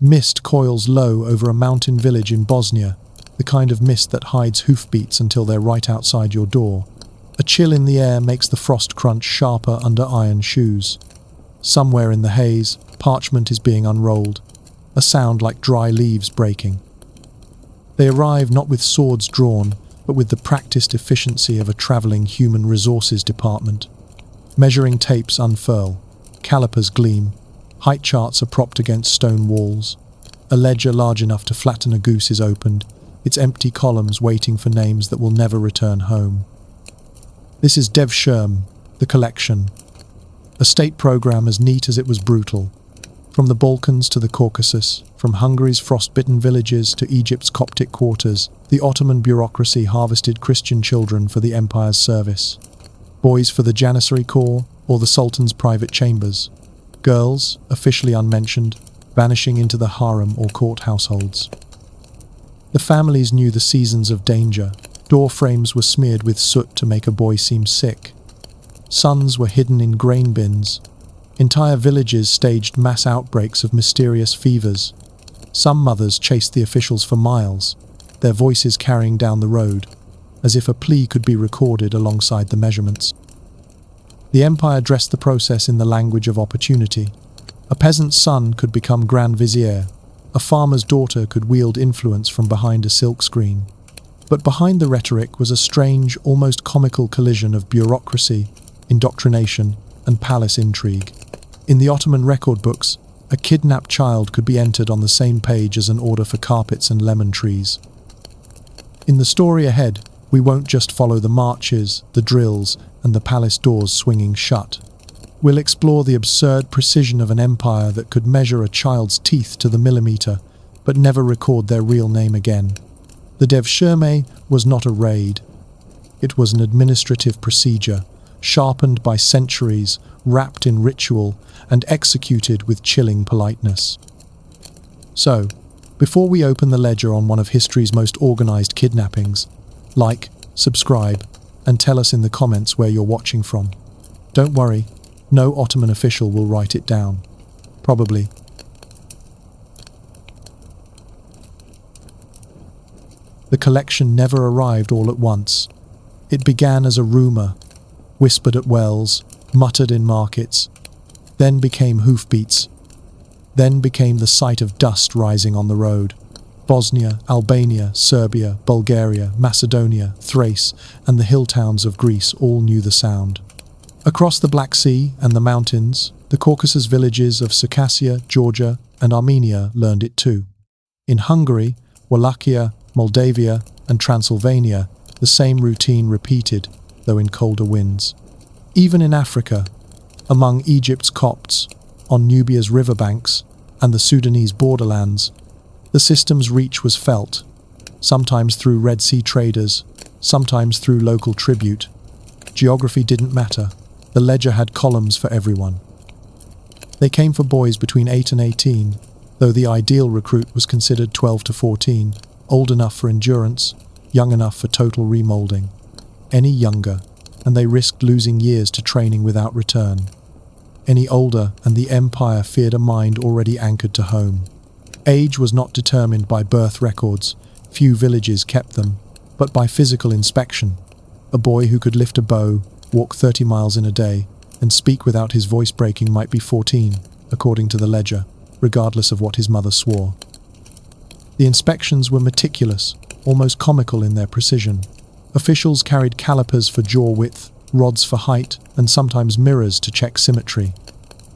Mist coils low over a mountain village in Bosnia, the kind of mist that hides hoofbeats until they're right outside your door. A chill in the air makes the frost crunch sharper under iron shoes. Somewhere in the haze, parchment is being unrolled, a sound like dry leaves breaking. They arrive not with swords drawn, but with the practiced efficiency of a travelling human resources department. Measuring tapes unfurl, calipers gleam, height charts are propped against stone walls. A ledger large enough to flatten a goose is opened, its empty columns waiting for names that will never return home. This is Devshirme, the collection. A state program as neat as it was brutal. From the Balkans to the Caucasus, from Hungary's frostbitten villages to Egypt's Coptic quarters, the Ottoman bureaucracy harvested Christian children for the empire's service. Boys for the Janissary Corps or the Sultan's private chambers. Girls, officially unmentioned, vanishing into the harem or court households. The families knew the seasons of danger. Door frames were smeared with soot to make a boy seem sick. Sons were hidden in grain bins. Entire villages staged mass outbreaks of mysterious fevers. Some mothers chased the officials for miles, their voices carrying down the road, as if a plea could be recorded alongside the measurements. The empire dressed the process in the language of opportunity. A peasant's son could become Grand Vizier. A farmer's daughter could wield influence from behind a silkscreen. But behind the rhetoric was a strange, almost comical collision of bureaucracy, indoctrination, and palace intrigue. In the Ottoman record books, a kidnapped child could be entered on the same page as an order for carpets and lemon trees. In the story ahead, we won't just follow the marches, the drills, and the palace doors swinging shut. We'll explore the absurd precision of an empire that could measure a child's teeth to the millimeter, but never record their real name again. The Devshirme was not a raid. It was an administrative procedure, sharpened by centuries, wrapped in ritual, and executed with chilling politeness. So, before we open the ledger on one of history's most organized kidnappings, like, subscribe, and tell us in the comments where you're watching from. Don't worry, no Ottoman official will write it down. Probably. The collection never arrived all at once. It began as a rumor, whispered at wells, muttered in markets, then became hoofbeats, then became the sight of dust rising on the road. Bosnia, Albania, Serbia, Bulgaria, Macedonia, Thrace, and the hill towns of Greece all knew the sound. Across the Black Sea and the mountains, the Caucasus villages of Circassia, Georgia, and Armenia learned it too. In Hungary, Wallachia, Moldavia, and Transylvania, the same routine repeated, though in colder winds. Even in Africa, among Egypt's Copts, on Nubia's riverbanks, and the Sudanese borderlands, the system's reach was felt, sometimes through Red Sea traders, sometimes through local tribute. Geography didn't matter. The ledger had columns for everyone. They came for boys between 8 and 18, though the ideal recruit was considered 12 to 14, old enough for endurance, young enough for total remolding. Any younger, and they risked losing years to training without return. Any older, and the empire feared a mind already anchored to home. Age was not determined by birth records, few villages kept them, but by physical inspection. A boy who could lift a bow, walk 30 miles in a day, and speak without his voice breaking might be 14, according to the ledger, regardless of what his mother swore. The inspections were meticulous, almost comical in their precision. Officials carried calipers for jaw width, rods for height, and sometimes mirrors to check symmetry.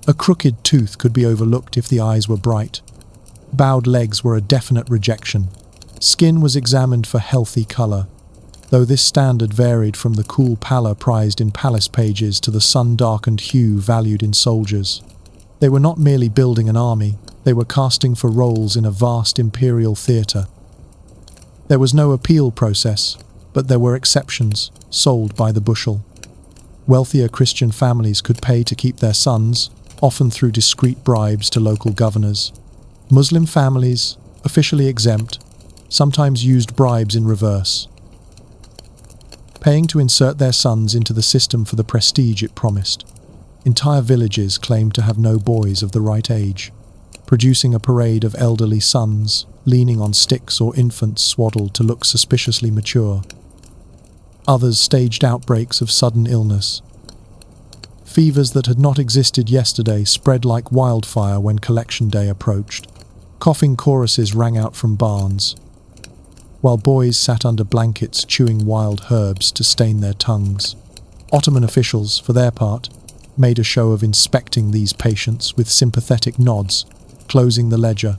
A crooked tooth could be overlooked if the eyes were bright. Bowed legs were a definite rejection. Skin was examined for healthy color, though this standard varied from the cool pallor prized in palace pages to the sun-darkened hue valued in soldiers. They were not merely building an army, they were casting for roles in a vast imperial theatre. There was no appeal process, but there were exceptions, sold by the bushel. Wealthier Christian families could pay to keep their sons, often through discreet bribes to local governors. Muslim families, officially exempt, sometimes used bribes in reverse, paying to insert their sons into the system for the prestige it promised. Entire villages claimed to have no boys of the right age. producing a parade of elderly sons, leaning on sticks or infants swaddled to look suspiciously mature. Others staged outbreaks of sudden illness. Fevers that had not existed yesterday spread like wildfire when collection day approached. Coughing choruses rang out from barns, while boys sat under blankets chewing wild herbs to stain their tongues. Ottoman officials, for their part, made a show of inspecting these patients with sympathetic nods, closing the ledger,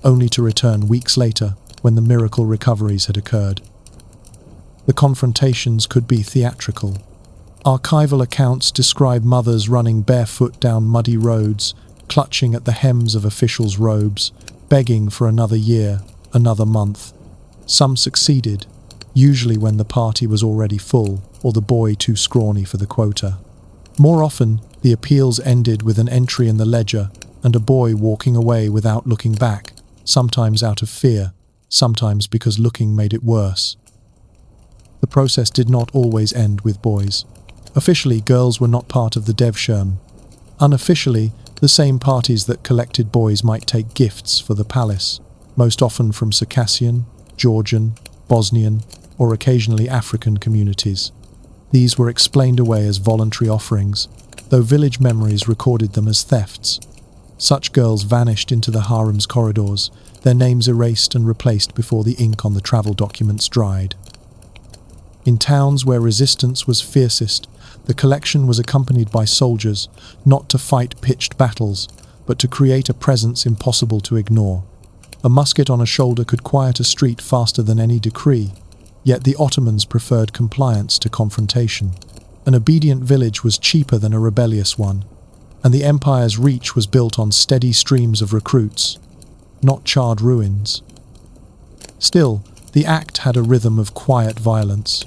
only to return weeks later when the miracle recoveries had occurred. The confrontations could be theatrical. Archival accounts describe mothers running barefoot down muddy roads, clutching at the hems of officials' robes, begging for another year, another month. Some succeeded, usually when the party was already full or the boy too scrawny for the quota. More often, the appeals ended with an entry in the ledger and a boy walking away without looking back, sometimes out of fear, sometimes because looking made it worse. The process did not always end with boys. Officially, girls were not part of the Devshirme. Unofficially, the same parties that collected boys might take gifts for the palace, most often from Circassian, Georgian, Bosnian, or occasionally African communities. These were explained away as voluntary offerings, though village memories recorded them as thefts. Such girls vanished into the harem's corridors, their names erased and replaced before the ink on the travel documents dried. In towns where resistance was fiercest, the collection was accompanied by soldiers, not to fight pitched battles, but to create a presence impossible to ignore. A musket on a shoulder could quiet a street faster than any decree, yet the Ottomans preferred compliance to confrontation. An obedient village was cheaper than a rebellious one, and the empire's reach was built on steady streams of recruits, not charred ruins. Still, the act had a rhythm of quiet violence.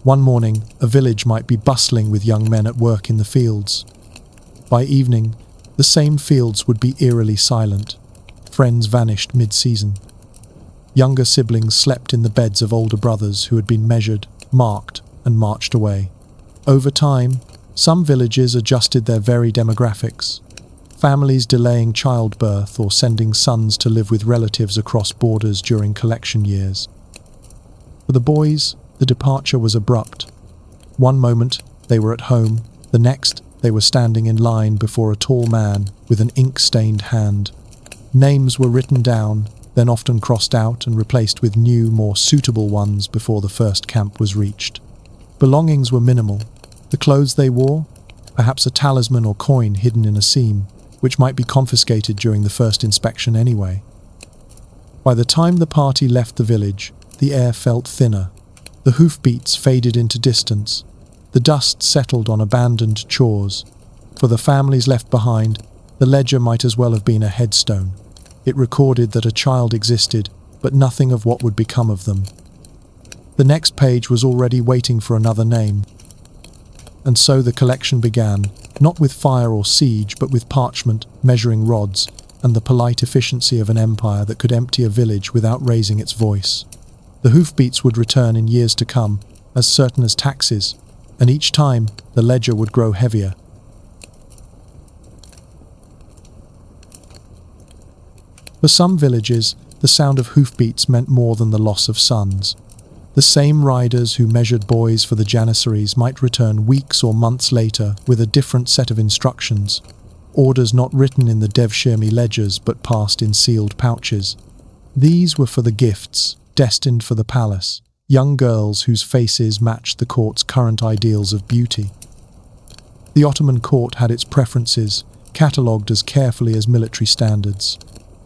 One morning, a village might be bustling with young men at work in the fields. By evening, the same fields would be eerily silent. Friends vanished mid-season. Younger siblings slept in the beds of older brothers who had been measured, marked, and marched away. Over time, some villages adjusted their very demographics, families delaying childbirth or sending sons to live with relatives across borders during collection years. For the boys, the departure was abrupt. One moment, they were at home, the next, they were standing in line before a tall man with an ink-stained hand. Names were written down, then often crossed out and replaced with new, more suitable ones before the first camp was reached. Belongings were minimal. The clothes they wore, perhaps a talisman or coin hidden in a seam, which might be confiscated during the first inspection anyway. By the time the party left the village, the air felt thinner. The hoofbeats faded into distance. The dust settled on abandoned chores. For the families left behind, the ledger might as well have been a headstone. It recorded that a child existed, but nothing of what would become of them. The next page was already waiting for another name. And so the collection began, not with fire or siege, but with parchment, measuring rods, and the polite efficiency of an empire that could empty a village without raising its voice. The hoofbeats would return in years to come, as certain as taxes, and each time the ledger would grow heavier. For some villages, the sound of hoofbeats meant more than the loss of sons. The same riders who measured boys for the janissaries might return weeks or months later with a different set of instructions, orders not written in the Devshirme ledgers but passed in sealed pouches. These were for the gifts, destined for the palace, young girls whose faces matched the court's current ideals of beauty. The Ottoman court had its preferences, catalogued as carefully as military standards.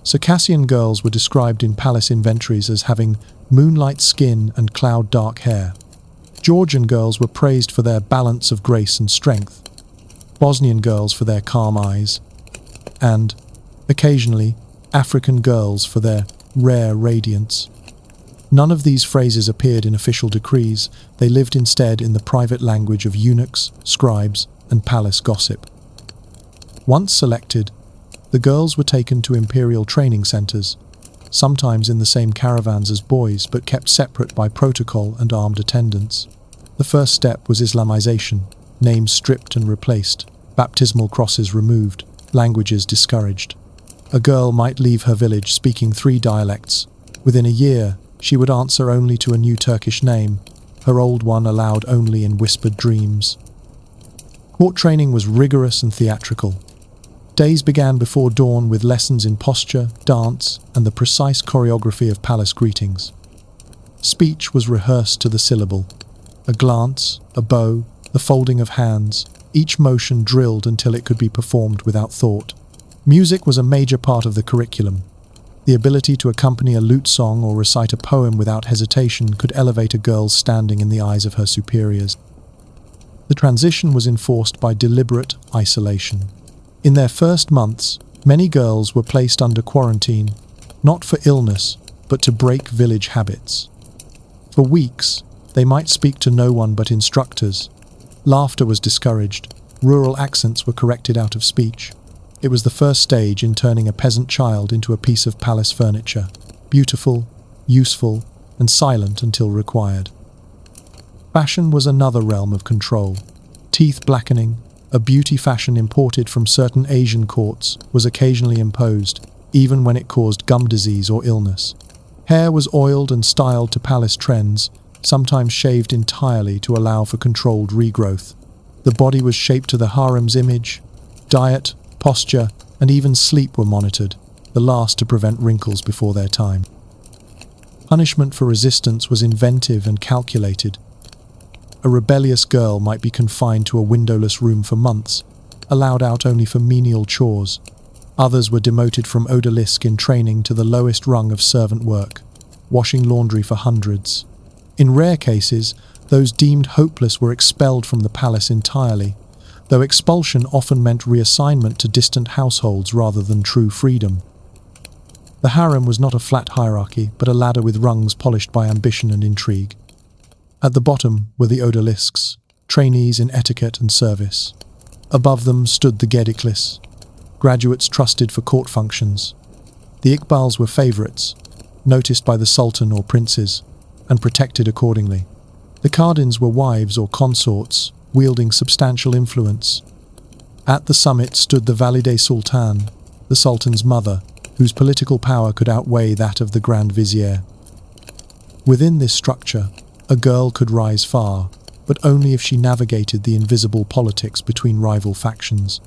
Circassian girls were described in palace inventories as having moonlight skin and cloud-dark hair. Georgian girls were praised for their balance of grace and strength, Bosnian girls for their calm eyes, and, occasionally, African girls for their rare radiance. None of these phrases appeared in official decrees. They lived instead in the private language of eunuchs, scribes, and palace gossip. Once selected, the girls were taken to imperial training centers, sometimes in the same caravans as boys but kept separate by protocol and armed attendants. The first step was Islamization, names stripped and replaced, baptismal crosses removed, languages discouraged. A girl might leave her village speaking 3 dialects. Within a year, she would answer only to a new Turkish name, her old one allowed only in whispered dreams. Court training was rigorous and theatrical. Days began before dawn with lessons in posture, dance, and the precise choreography of palace greetings. Speech was rehearsed to the syllable. A glance, a bow, the folding of hands, each motion drilled until it could be performed without thought. Music was a major part of the curriculum. The ability to accompany a lute song or recite a poem without hesitation could elevate a girl's standing in the eyes of her superiors. The transition was enforced by deliberate isolation. In their first months, many girls were placed under quarantine, not for illness, but to break village habits. For weeks, they might speak to no one but instructors. Laughter was discouraged. Rural accents were corrected out of speech. It was the first stage in turning a peasant child into a piece of palace furniture, beautiful, useful, and silent until required. Fashion was another realm of control. Teeth blackening, a beauty fashion imported from certain Asian courts, was occasionally imposed, even when it caused gum disease or illness. Hair was oiled and styled to palace trends, sometimes shaved entirely to allow for controlled regrowth. The body was shaped to the harem's image. Diet, posture, and even sleep were monitored, the last to prevent wrinkles before their time. Punishment for resistance was inventive and calculated. A rebellious girl might be confined to a windowless room for months, allowed out only for menial chores. Others were demoted from odalisque in training to the lowest rung of servant work, washing laundry for hundreds. In rare cases, those deemed hopeless were expelled from the palace entirely, though expulsion often meant reassignment to distant households rather than true freedom. The harem was not a flat hierarchy, but a ladder with rungs polished by ambition and intrigue. At the bottom were the odalisques, trainees in etiquette and service. Above them stood the gediklis, graduates trusted for court functions. The iqbals were favourites, noticed by the sultan or princes, and protected accordingly. The kardins were wives or consorts, wielding substantial influence. At the summit stood the valide sultan, the sultan's mother, whose political power could outweigh that of the Grand Vizier. Within this structure, a girl could rise far, but only if she navigated the invisible politics between rival factions.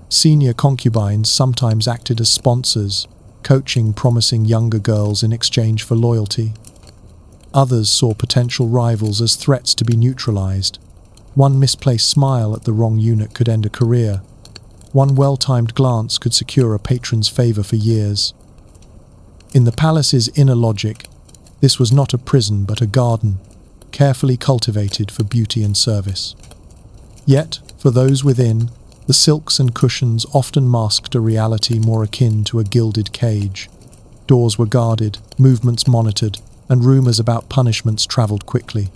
Senior concubines sometimes acted as sponsors, coaching promising younger girls in exchange for loyalty. Others saw potential rivals as threats to be neutralized. One misplaced smile at the wrong eunuch could end a career. One well-timed glance could secure a patron's favor for years. In the palace's inner logic, this was not a prison but a garden, carefully cultivated for beauty and service. Yet, for those within, the silks and cushions often masked a reality more akin to a gilded cage. Doors were guarded, movements monitored, and rumors about punishments traveled quickly.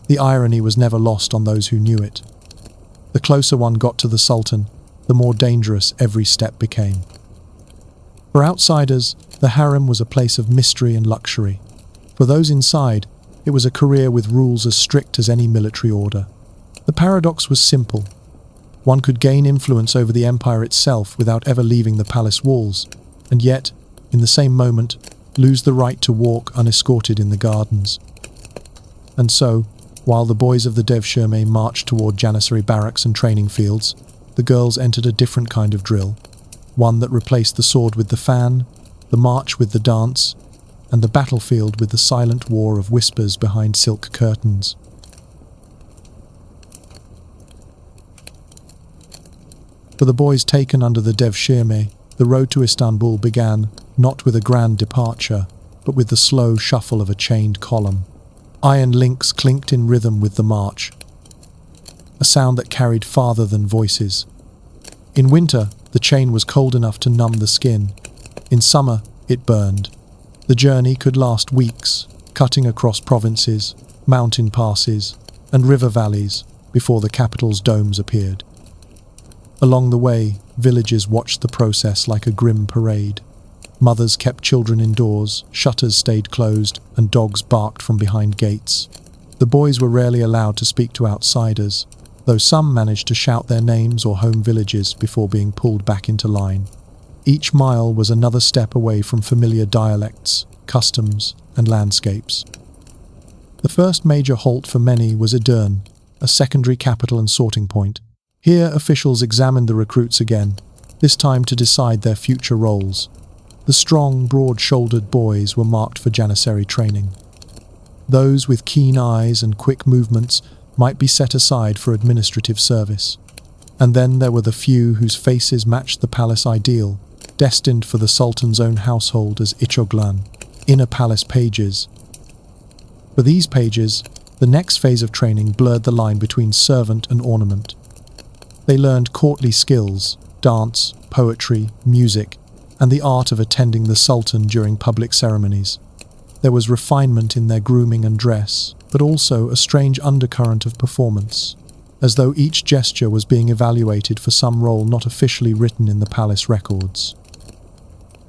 The irony was never lost on those who knew it. The closer one got to the sultan, the more dangerous every step became. For outsiders, the harem was a place of mystery and luxury. For those inside, it was a career with rules as strict as any military order. The paradox was simple. One could gain influence over the empire itself without ever leaving the palace walls, and yet, in the same moment, lose the right to walk unescorted in the gardens. And so, while the boys of the Devshirme marched toward janissary barracks and training fields, the girls entered a different kind of drill, one that replaced the sword with the fan, the march with the dance, and the battlefield with the silent war of whispers behind silk curtains. For the boys taken under the Devshirme, the road to Istanbul began not with a grand departure, but with the slow shuffle of a chained column. Iron links clinked in rhythm with the march, a sound that carried farther than voices. In winter, the chain was cold enough to numb the skin. In summer, it burned. The journey could last weeks, cutting across provinces, mountain passes, and river valleys before the capital's domes appeared. Along the way, villages watched the process like a grim parade. Mothers kept children indoors, shutters stayed closed, and dogs barked from behind gates. The boys were rarely allowed to speak to outsiders, though some managed to shout their names or home villages before being pulled back into line. Each mile was another step away from familiar dialects, customs, and landscapes. The first major halt for many was Edirne, a secondary capital and sorting point. Here, officials examined the recruits again, this time to decide their future roles. The strong, broad-shouldered boys were marked for Janissary training. Those with keen eyes and quick movements might be set aside for administrative service. And then there were the few whose faces matched the palace ideal, destined for the Sultan's own household as ichoglan, inner palace pages. For these pages, the next phase of training blurred the line between servant and ornament. They learned courtly skills, dance, poetry, music, and the art of attending the Sultan during public ceremonies. There was refinement in their grooming and dress, but also a strange undercurrent of performance, as though each gesture was being evaluated for some role not officially written in the palace records.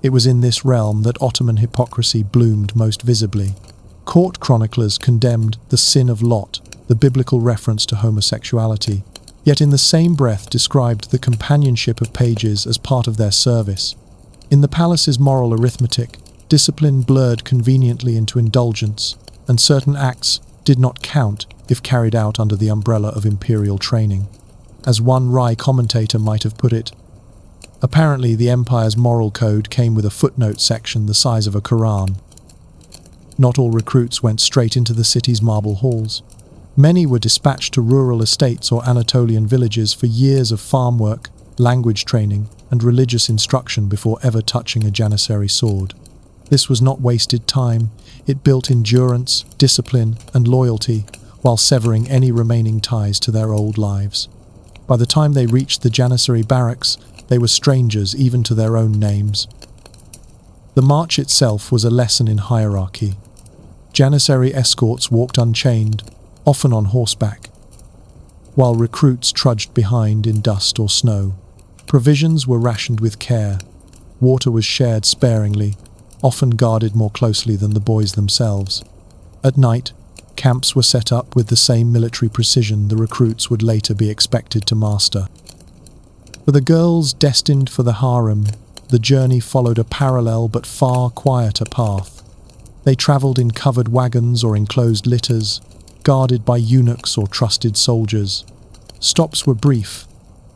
It was in this realm that Ottoman hypocrisy bloomed most visibly. Court chroniclers condemned the sin of Lot, the biblical reference to homosexuality, yet in the same breath described the companionship of pages as part of their service. In the palace's moral arithmetic, discipline blurred conveniently into indulgence, and certain acts did not count if carried out under the umbrella of imperial training. As one wry commentator might have put it, apparently the empire's moral code came with a footnote section the size of a Quran. Not all recruits went straight into the city's marble halls. Many were dispatched to rural estates or Anatolian villages for years of farm work, language training, and religious instruction before ever touching a Janissary sword. This was not wasted time. It built endurance, discipline, and loyalty, while severing any remaining ties to their old lives. By the time they reached the Janissary barracks, they were strangers even to their own names. The march itself was a lesson in hierarchy. Janissary escorts walked unchained, often on horseback, while recruits trudged behind in dust or snow. Provisions were rationed with care. Water was shared sparingly, often guarded more closely than the boys themselves. At night, camps were set up with the same military precision the recruits would later be expected to master. For the girls destined for the harem, the journey followed a parallel but far quieter path. They travelled in covered wagons or enclosed litters, guarded by eunuchs or trusted soldiers. Stops were brief,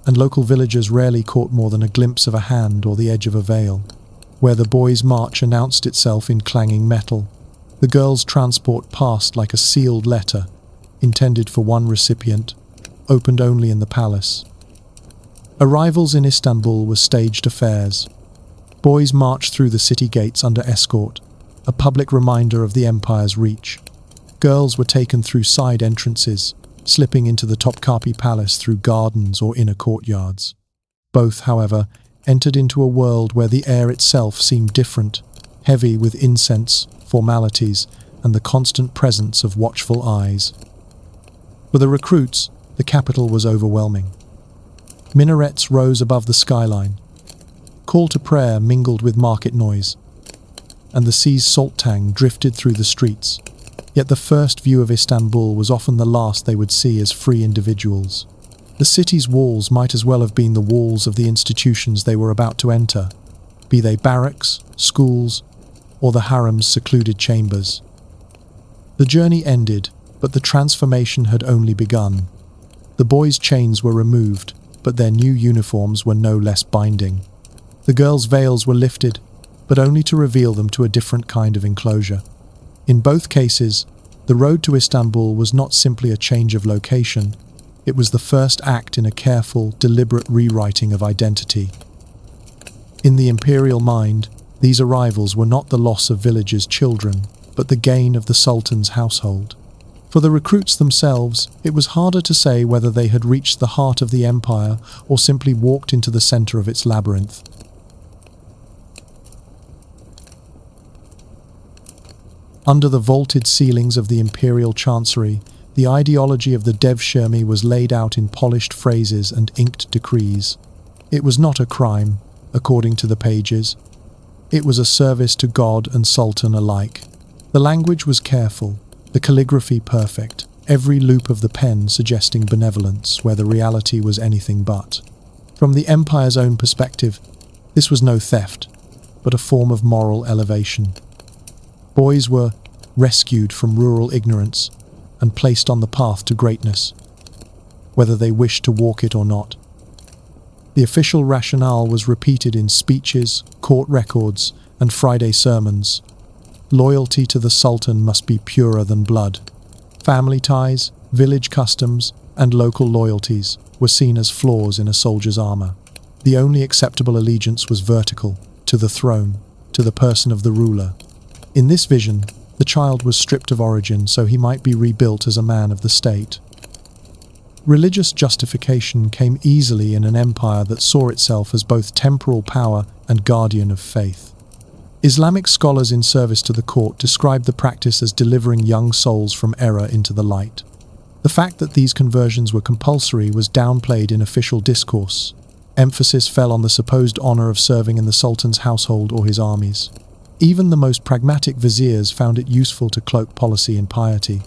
and local villagers rarely caught more than a glimpse of a hand or the edge of a veil. Where the boys' march announced itself in clanging metal, the girls' transport passed like a sealed letter, intended for one recipient, opened only in the palace. Arrivals in Istanbul were staged affairs. Boys marched through the city gates under escort, a public reminder of the empire's reach. Girls were taken through side entrances, slipping into the Topkapi Palace through gardens or inner courtyards. Both, however, entered into a world where the air itself seemed different, heavy with incense, formalities, and the constant presence of watchful eyes. For the recruits, the capital was overwhelming. Minarets rose above the skyline. Call to prayer mingled with market noise, and the sea's salt tang drifted through the streets. Yet the first view of Istanbul was often the last they would see as free individuals. The city's walls might as well have been the walls of the institutions they were about to enter, be they barracks, schools, or the harem's secluded chambers. The journey ended, but the transformation had only begun. The boys' chains were removed, but their new uniforms were no less binding. The girls' veils were lifted, but only to reveal them to a different kind of enclosure. In both cases, the road to Istanbul was not simply a change of location, it was the first act in a careful, deliberate rewriting of identity. In the imperial mind, these arrivals were not the loss of villages' children, but the gain of the Sultan's household. For the recruits themselves, it was harder to say whether they had reached the heart of the empire or simply walked into the center of its labyrinth. Under the vaulted ceilings of the imperial chancery, the ideology of the Devshirme was laid out in polished phrases and inked decrees. It was not a crime, according to the pages. It was a service to God and Sultan alike. The language was careful, the calligraphy perfect, every loop of the pen suggesting benevolence where the reality was anything but. From the empire's own perspective, This was no theft, but a form of moral elevation. Boys were rescued from rural ignorance and placed on the path to greatness, whether they wished to walk it or not. The official rationale was repeated in speeches, court records, and Friday sermons. Loyalty to the Sultan must be purer than blood. Family ties, village customs, and local loyalties were seen as flaws in a soldier's armor. The only acceptable allegiance was vertical, to the throne, to the person of the ruler. In this vision, the child was stripped of origin so he might be rebuilt as a man of the state. Religious justification came easily in an empire that saw itself as both temporal power and guardian of faith. Islamic scholars in service to the court described the practice as delivering young souls from error into the light. The fact that these conversions were compulsory was downplayed in official discourse. Emphasis fell on the supposed honor of serving in the Sultan's household or his armies. Even the most pragmatic viziers found it useful to cloak policy in piety.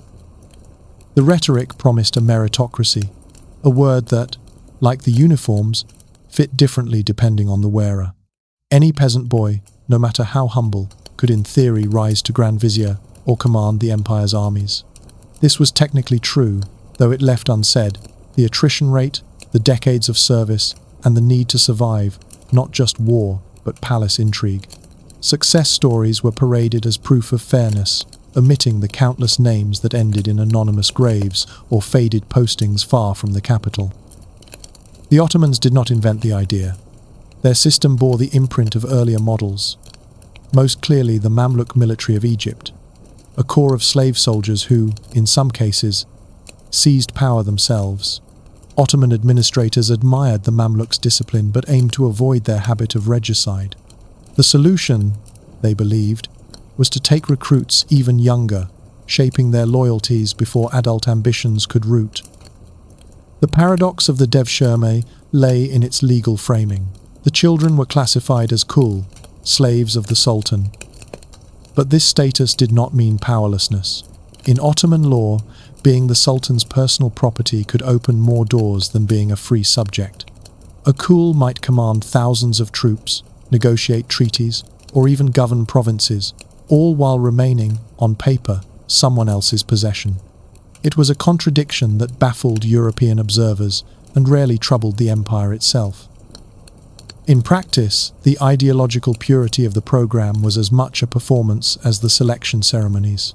The rhetoric promised a meritocracy, a word that, like the uniforms, fit differently depending on the wearer. Any peasant boy, no matter how humble, could in theory rise to Grand Vizier or command the empire's armies. This was technically true, though it left unsaid the attrition rate, the decades of service, and the need to survive, not just war, but palace intrigue. Success stories were paraded as proof of fairness, omitting the countless names that ended in anonymous graves or faded postings far from the capital. The Ottomans did not invent the idea. Their system bore the imprint of earlier models, most clearly the Mamluk military of Egypt, a corps of slave soldiers who, in some cases, seized power themselves. Ottoman administrators admired the Mamluks' discipline but aimed to avoid their habit of regicide. The solution, they believed, was to take recruits even younger, shaping their loyalties before adult ambitions could root. The paradox of the Devshirme lay in its legal framing. The children were classified as kul, slaves of the Sultan. But this status did not mean powerlessness. In Ottoman law, being the Sultan's personal property could open more doors than being a free subject. A kul might command thousands of troops, negotiate treaties, or even govern provinces, all while remaining, on paper, someone else's possession. It was a contradiction that baffled European observers and rarely troubled the empire itself. In practice, the ideological purity of the program was as much a performance as the selection ceremonies.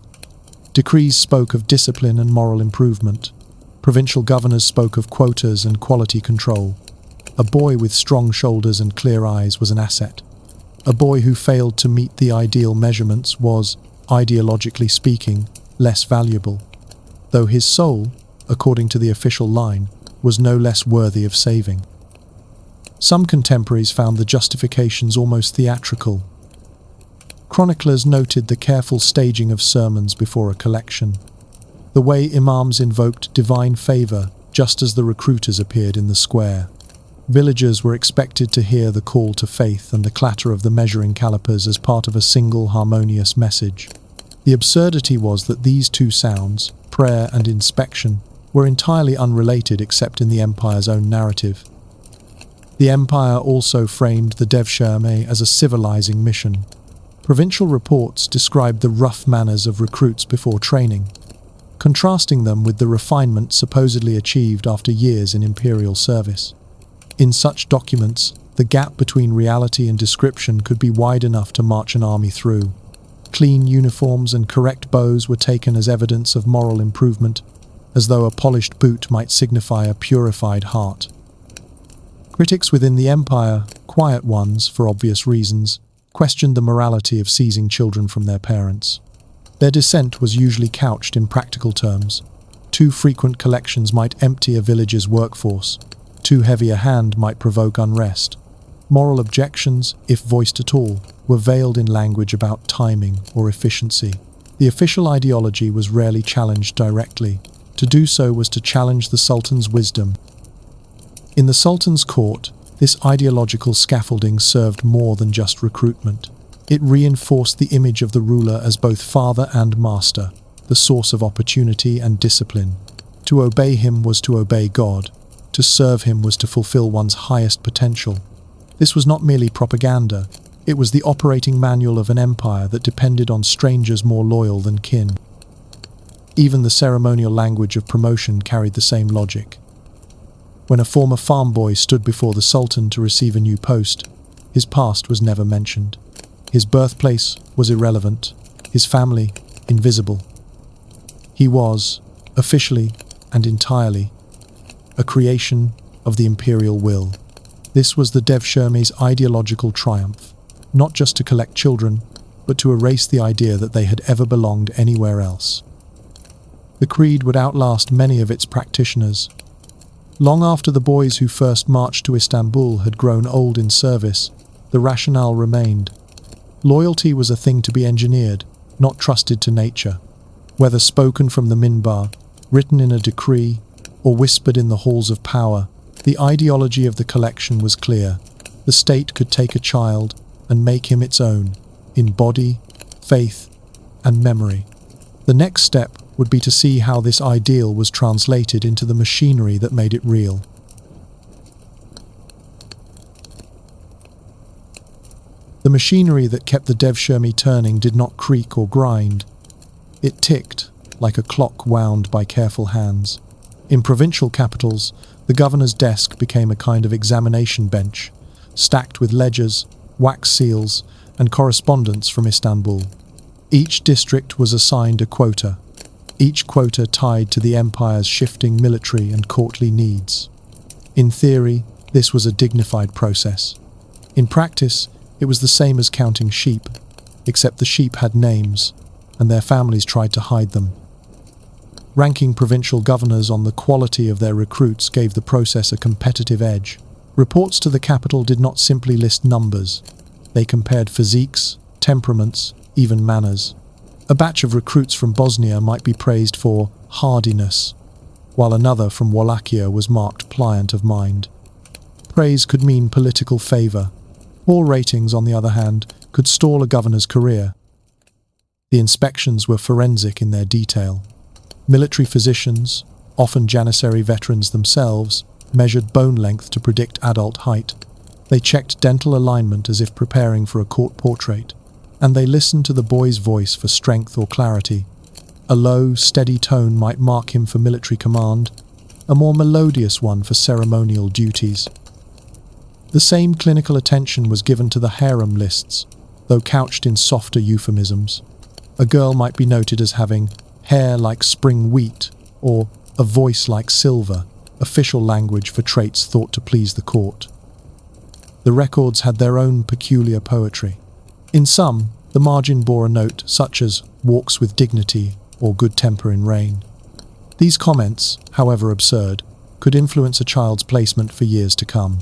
Decrees spoke of discipline and moral improvement. Provincial governors spoke of quotas and quality control. A boy with strong shoulders and clear eyes was an asset. A boy who failed to meet the ideal measurements was, ideologically speaking, less valuable, though his soul, according to the official line, was no less worthy of saving. Some contemporaries found the justifications almost theatrical. Chroniclers noted the careful staging of sermons before a collection, the way imams invoked divine favor just as the recruiters appeared in the square. Villagers were expected to hear the call to faith and the clatter of the measuring calipers as part of a single harmonious message. The absurdity was that these two sounds, prayer and inspection, were entirely unrelated except in the empire's own narrative. The empire also framed the Devshirme as a civilizing mission. Provincial reports described the rough manners of recruits before training, contrasting them with the refinement supposedly achieved after years in imperial service. In such documents, the gap between reality and description could be wide enough to march an army through. Clean uniforms and correct bows were taken as evidence of moral improvement, as though a polished boot might signify a purified heart. Critics within the empire, quiet ones for obvious reasons, questioned the morality of seizing children from their parents. Their dissent was usually couched in practical terms. Too frequent collections might empty a village's workforce. Too heavy a hand might provoke unrest. Moral objections, if voiced at all, were veiled in language about timing or efficiency. The official ideology was rarely challenged directly. To do so was to challenge the Sultan's wisdom. In the Sultan's court, this ideological scaffolding served more than just recruitment. It reinforced the image of the ruler as both father and master, the source of opportunity and discipline. To obey him was to obey God. To serve him was to fulfill one's highest potential. This was not merely propaganda, it was the operating manual of an empire that depended on strangers more loyal than kin. Even the ceremonial language of promotion carried the same logic. When a former farm boy stood before the Sultan to receive a new post, his past was never mentioned. His birthplace was irrelevant, his family invisible. He was, officially and entirely, a creation of the imperial will. This was the Devshirme's ideological triumph, not just to collect children, but to erase the idea that they had ever belonged anywhere else. The creed would outlast many of its practitioners. Long after the boys who first marched to Istanbul had grown old in service, the rationale remained. Loyalty was a thing to be engineered, not trusted to nature. Whether spoken from the minbar, written in a decree, or whispered in the halls of power, the ideology of the collection was clear. The state could take a child and make him its own, in body, faith, and memory. The next step would be to see how this ideal was translated into the machinery that made it real. The machinery that kept the Devshirme turning did not creak or grind. It ticked, like a clock wound by careful hands. In provincial capitals, the governor's desk became a kind of examination bench, stacked with ledgers, wax seals, and correspondence from Istanbul. Each district was assigned a quota, each quota tied to the empire's shifting military and courtly needs. In theory, this was a dignified process. In practice, it was the same as counting sheep, except the sheep had names, and their families tried to hide them. Ranking provincial governors on the quality of their recruits gave the process a competitive edge. Reports to the capital did not simply list numbers. They compared physiques, temperaments, even manners. A batch of recruits from Bosnia might be praised for hardiness, while another from Wallachia was marked pliant of mind. Praise could mean political favour. Poor ratings, on the other hand, could stall a governor's career. The inspections were forensic in their detail. Military physicians, often Janissary veterans themselves, measured bone length to predict adult height. They checked dental alignment as if preparing for a court portrait, and they listened to the boy's voice for strength or clarity. A low, steady tone might mark him for military command, a more melodious one for ceremonial duties. The same clinical attention was given to the harem lists, though couched in softer euphemisms. A girl might be noted as having hair like spring wheat or a voice like silver, official language for traits thought to please the court. The records had their own peculiar poetry. In some, the margin bore a note such as walks with dignity or good temper in rain. These comments, however absurd, could influence a child's placement for years to come.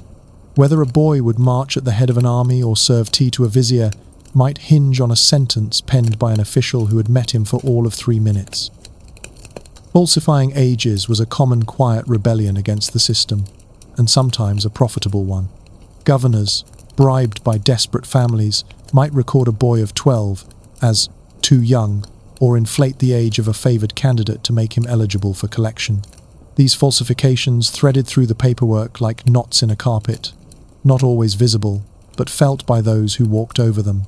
Whether a boy would march at the head of an army or serve tea to a vizier might hinge on a sentence penned by an official who had met him for all of 3 minutes. Falsifying ages was a common quiet rebellion against the system, and sometimes a profitable one. Governors, bribed by desperate families, might record a boy of 12 as too young or inflate the age of a favoured candidate to make him eligible for collection. These falsifications threaded through the paperwork like knots in a carpet, not always visible, but felt by those who walked over them.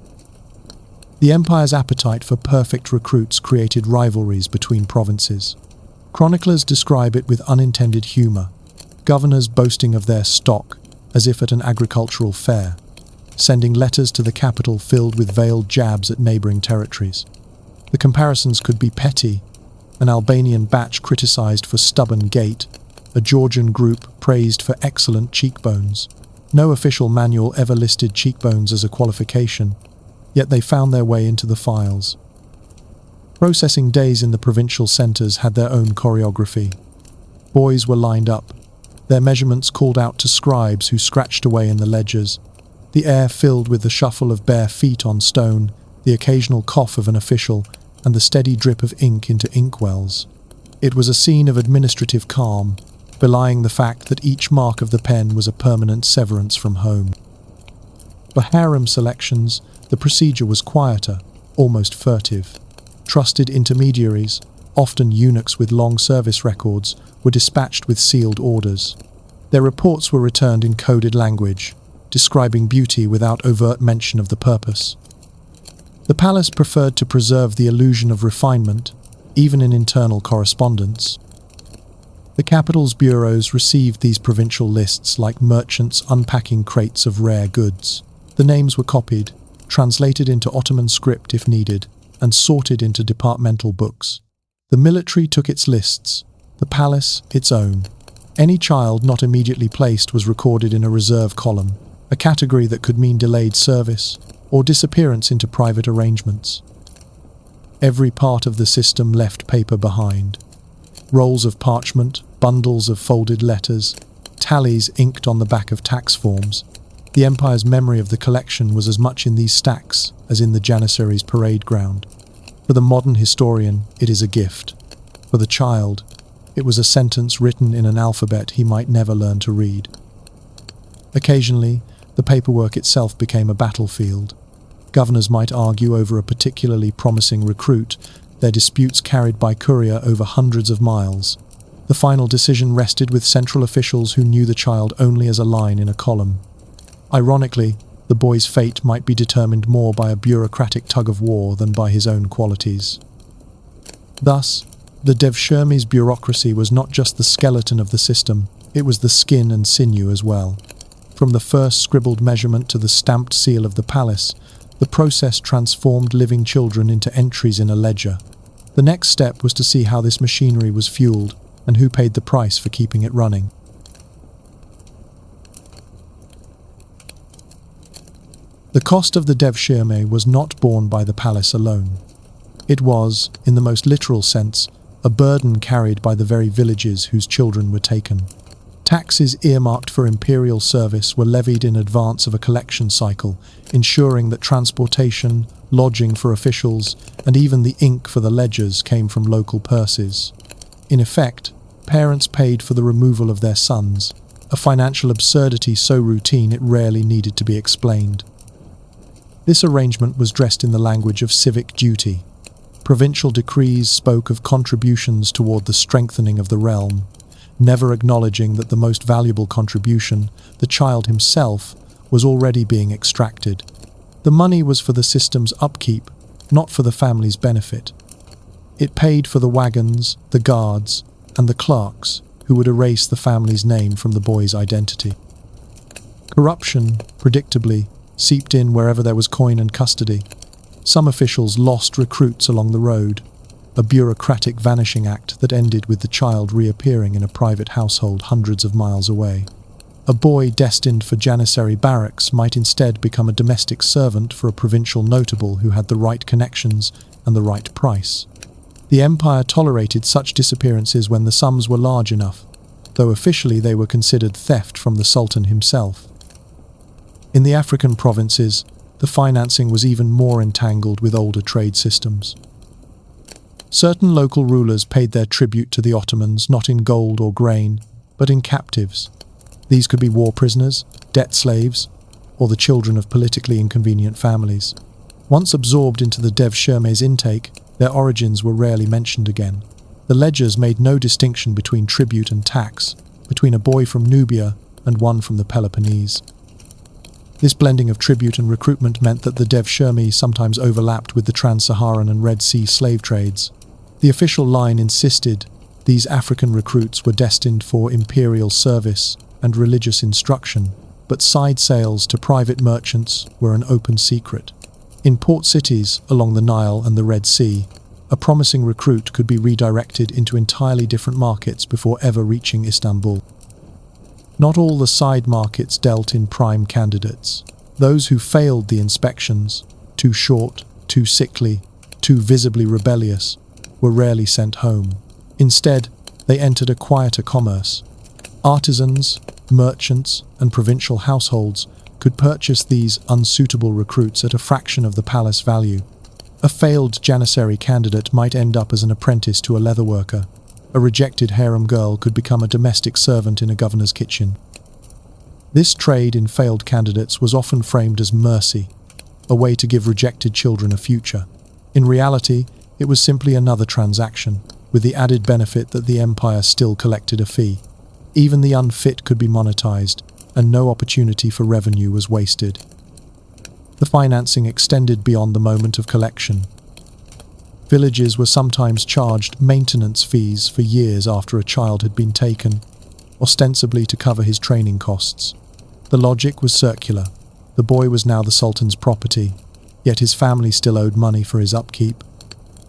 The empire's appetite for perfect recruits created rivalries between provinces. Chroniclers describe it with unintended humour, governors boasting of their stock as if at an agricultural fair, sending letters to the capital filled with veiled jabs at neighbouring territories. The comparisons could be petty: an Albanian batch criticised for stubborn gait, a Georgian group praised for excellent cheekbones. No official manual ever listed cheekbones as a qualification, yet they found their way into the files. Processing days in the provincial centres had their own choreography. Boys were lined up, their measurements called out to scribes who scratched away in the ledgers, the air filled with the shuffle of bare feet on stone, the occasional cough of an official, and the steady drip of ink into inkwells. It was a scene of administrative calm, belying the fact that each mark of the pen was a permanent severance from home. For harem selections, the procedure was quieter, almost furtive. Trusted intermediaries, often eunuchs with long service records, were dispatched with sealed orders. Their reports were returned in coded language, describing beauty without overt mention of the purpose. The palace preferred to preserve the illusion of refinement, even in internal correspondence. The capital's bureaus received these provincial lists like merchants unpacking crates of rare goods. The names were copied, translated into Ottoman script if needed, and sorted into departmental books. The military took its lists, the palace its own. Any child not immediately placed was recorded in a reserve column, a category that could mean delayed service or disappearance into private arrangements. Every part of the system left paper behind. Rolls of parchment, bundles of folded letters, tallies inked on the back of tax forms. The empire's memory of the collection was as much in these stacks as in the Janissaries' parade ground. For the modern historian, it is a gift. For the child, it was a sentence written in an alphabet he might never learn to read. Occasionally, the paperwork itself became a battlefield. Governors might argue over a particularly promising recruit, their disputes carried by courier over hundreds of miles. The final decision rested with central officials who knew the child only as a line in a column. Ironically, the boy's fate might be determined more by a bureaucratic tug-of-war than by his own qualities. Thus, the Devshirme's bureaucracy was not just the skeleton of the system, it was the skin and sinew as well. From the first scribbled measurement to the stamped seal of the palace, the process transformed living children into entries in a ledger. The next step was to see how this machinery was fueled and who paid the price for keeping it running. The cost of the Devshirme was not borne by the palace alone. It was, in the most literal sense, a burden carried by the very villages whose children were taken. Taxes earmarked for imperial service were levied in advance of a collection cycle, ensuring that transportation, lodging for officials, and even the ink for the ledgers came from local purses. In effect, parents paid for the removal of their sons, a financial absurdity so routine it rarely needed to be explained. This arrangement was dressed in the language of civic duty. Provincial decrees spoke of contributions toward the strengthening of the realm, never acknowledging that the most valuable contribution, the child himself, was already being extracted. The money was for the system's upkeep, not for the family's benefit. It paid for the wagons, the guards, and the clerks who would erase the family's name from the boy's identity. Corruption, predictably, seeped in wherever there was coin and custody. Some officials lost recruits along the road, a bureaucratic vanishing act that ended with the child reappearing in a private household hundreds of miles away. A boy destined for Janissary barracks might instead become a domestic servant for a provincial notable who had the right connections and the right price. The empire tolerated such disappearances when the sums were large enough, though officially they were considered theft from the Sultan himself. In the African provinces, the financing was even more entangled with older trade systems. Certain local rulers paid their tribute to the Ottomans not in gold or grain, but in captives. These could be war prisoners, debt slaves, or the children of politically inconvenient families. Once absorbed into the Devshirme's intake, their origins were rarely mentioned again. The ledgers made no distinction between tribute and tax, between a boy from Nubia and one from the Peloponnese. This blending of tribute and recruitment meant that the Devshirme sometimes overlapped with the Trans-Saharan and Red Sea slave trades. The official line insisted these African recruits were destined for imperial service and religious instruction, but side sales to private merchants were an open secret. In port cities along the Nile and the Red Sea, a promising recruit could be redirected into entirely different markets before ever reaching Istanbul. Not all the side markets dealt in prime candidates. Those who failed the inspections, too short, too sickly, too visibly rebellious, were rarely sent home. Instead, they entered a quieter commerce. Artisans, merchants, and provincial households could purchase these unsuitable recruits at a fraction of the palace value. A failed Janissary candidate might end up as an apprentice to a leatherworker. A rejected harem girl could become a domestic servant in a governor's kitchen. This trade in failed candidates was often framed as mercy, a way to give rejected children a future. In reality, it was simply another transaction, with the added benefit that the empire still collected a fee. Even the unfit could be monetized, and no opportunity for revenue was wasted. The financing extended beyond the moment of collection. Villages were sometimes charged maintenance fees for years after a child had been taken, ostensibly to cover his training costs. The logic was circular. The boy was now the Sultan's property, yet his family still owed money for his upkeep.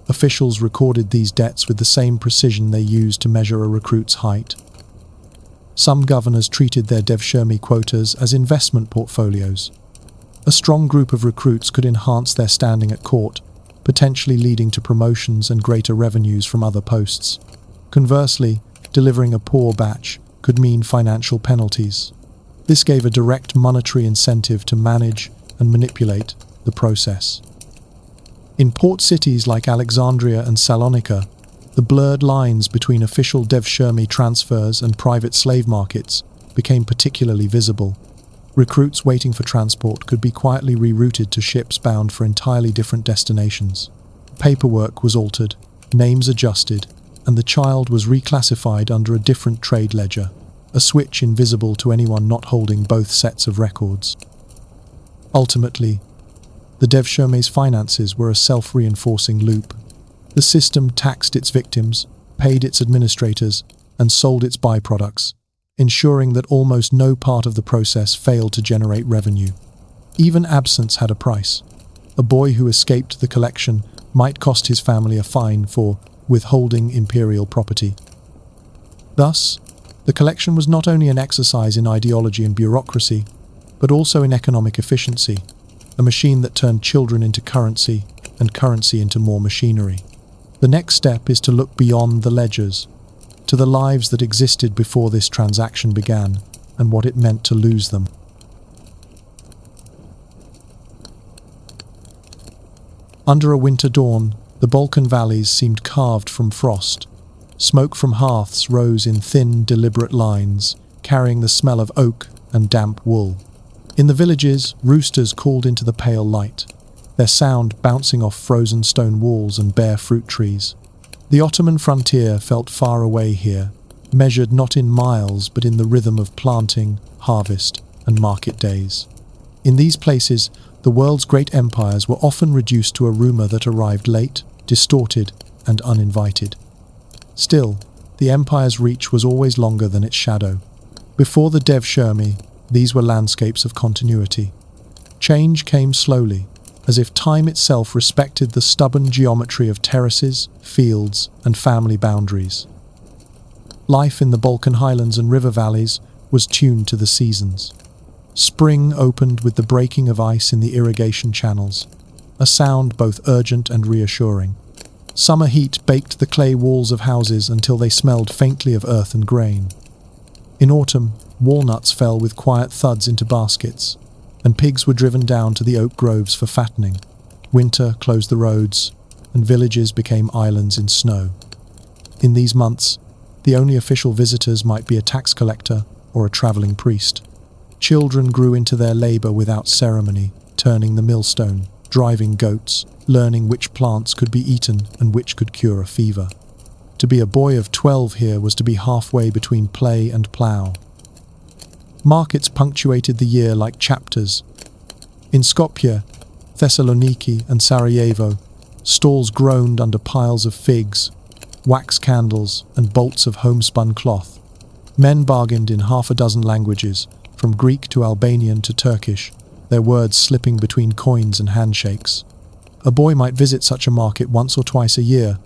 Officials recorded these debts with the same precision they used to measure a recruit's height. Some governors treated their Devshirme quotas as investment portfolios. A strong group of recruits could enhance their standing at court, potentially leading to promotions and greater revenues from other posts. Conversely, delivering a poor batch could mean financial penalties. This gave a direct monetary incentive to manage and manipulate the process. In port cities like Alexandria and Salonika, the blurred lines between official Devshirme transfers and private slave markets became particularly visible. Recruits waiting for transport could be quietly rerouted to ships bound for entirely different destinations. Paperwork was altered, names adjusted, and the child was reclassified under a different trade ledger, a switch invisible to anyone not holding both sets of records. Ultimately, the Devshirme's finances were a self-reinforcing loop. The system taxed its victims, paid its administrators, and sold its byproducts, ensuring that almost no part of the process failed to generate revenue. Even absence had a price. A boy who escaped the collection might cost his family a fine for withholding imperial property. Thus, the collection was not only an exercise in ideology and bureaucracy, but also in economic efficiency, a machine that turned children into currency and currency into more machinery. The next step is to look beyond the ledgers, to the lives that existed before this transaction began, and what it meant to lose them. Under a winter dawn, the Balkan valleys seemed carved from frost. Smoke from hearths rose in thin, deliberate lines, carrying the smell of oak and damp wool. In the villages, roosters called into the pale light, their sound bouncing off frozen stone walls and bare fruit trees. The Ottoman frontier felt far away here, measured not in miles but in the rhythm of planting, harvest, and market days. In these places, the world's great empires were often reduced to a rumour that arrived late, distorted, and uninvited. Still, the empire's reach was always longer than its shadow. Before the Devshirme, these were landscapes of continuity. Change came slowly, as if time itself respected the stubborn geometry of terraces, fields, and family boundaries. Life in the Balkan highlands and river valleys was tuned to the seasons. Spring opened with the breaking of ice in the irrigation channels, a sound both urgent and reassuring. Summer heat baked the clay walls of houses until they smelled faintly of earth and grain. In autumn, walnuts fell with quiet thuds into baskets, and pigs were driven down to the oak groves for fattening. Winter closed the roads, and villages became islands in snow. In these months, the only official visitors might be a tax collector or a travelling priest. Children grew into their labour without ceremony, turning the millstone, driving goats, learning which plants could be eaten and which could cure a fever. To be a boy of 12 here was to be halfway between play and plough. Markets punctuated the year like chapters. In Skopje, Thessaloniki, and Sarajevo, stalls groaned under piles of figs, wax candles, and bolts of homespun cloth. Men bargained in half a dozen languages, from Greek to Albanian to Turkish, their words slipping between coins and handshakes. A boy might visit such a market once or twice a year,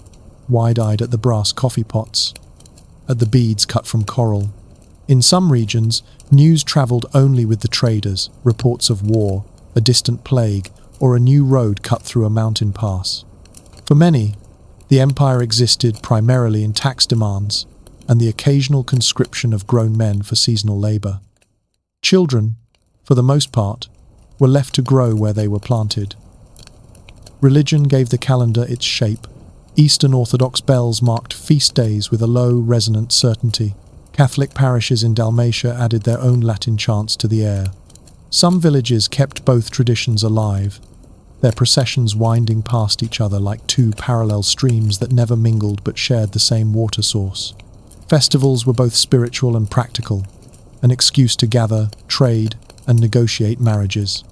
wide-eyed at the brass coffee pots, at the beads cut from coral. In some regions, news travelled only with the traders, reports of war, a distant plague, or a new road cut through a mountain pass. For many, the empire existed primarily in tax demands and the occasional conscription of grown men for seasonal labour. Children, for the most part, were left to grow where they were planted. Religion gave the calendar its shape. Eastern Orthodox bells marked feast days with a low, resonant certainty. Catholic parishes in Dalmatia added their own Latin chants to the air. Some villages kept both traditions alive, their processions winding past each other like two parallel streams that never mingled but shared the same water source. Festivals were both spiritual and practical. an excuse to gather, trade, and negotiate marriages.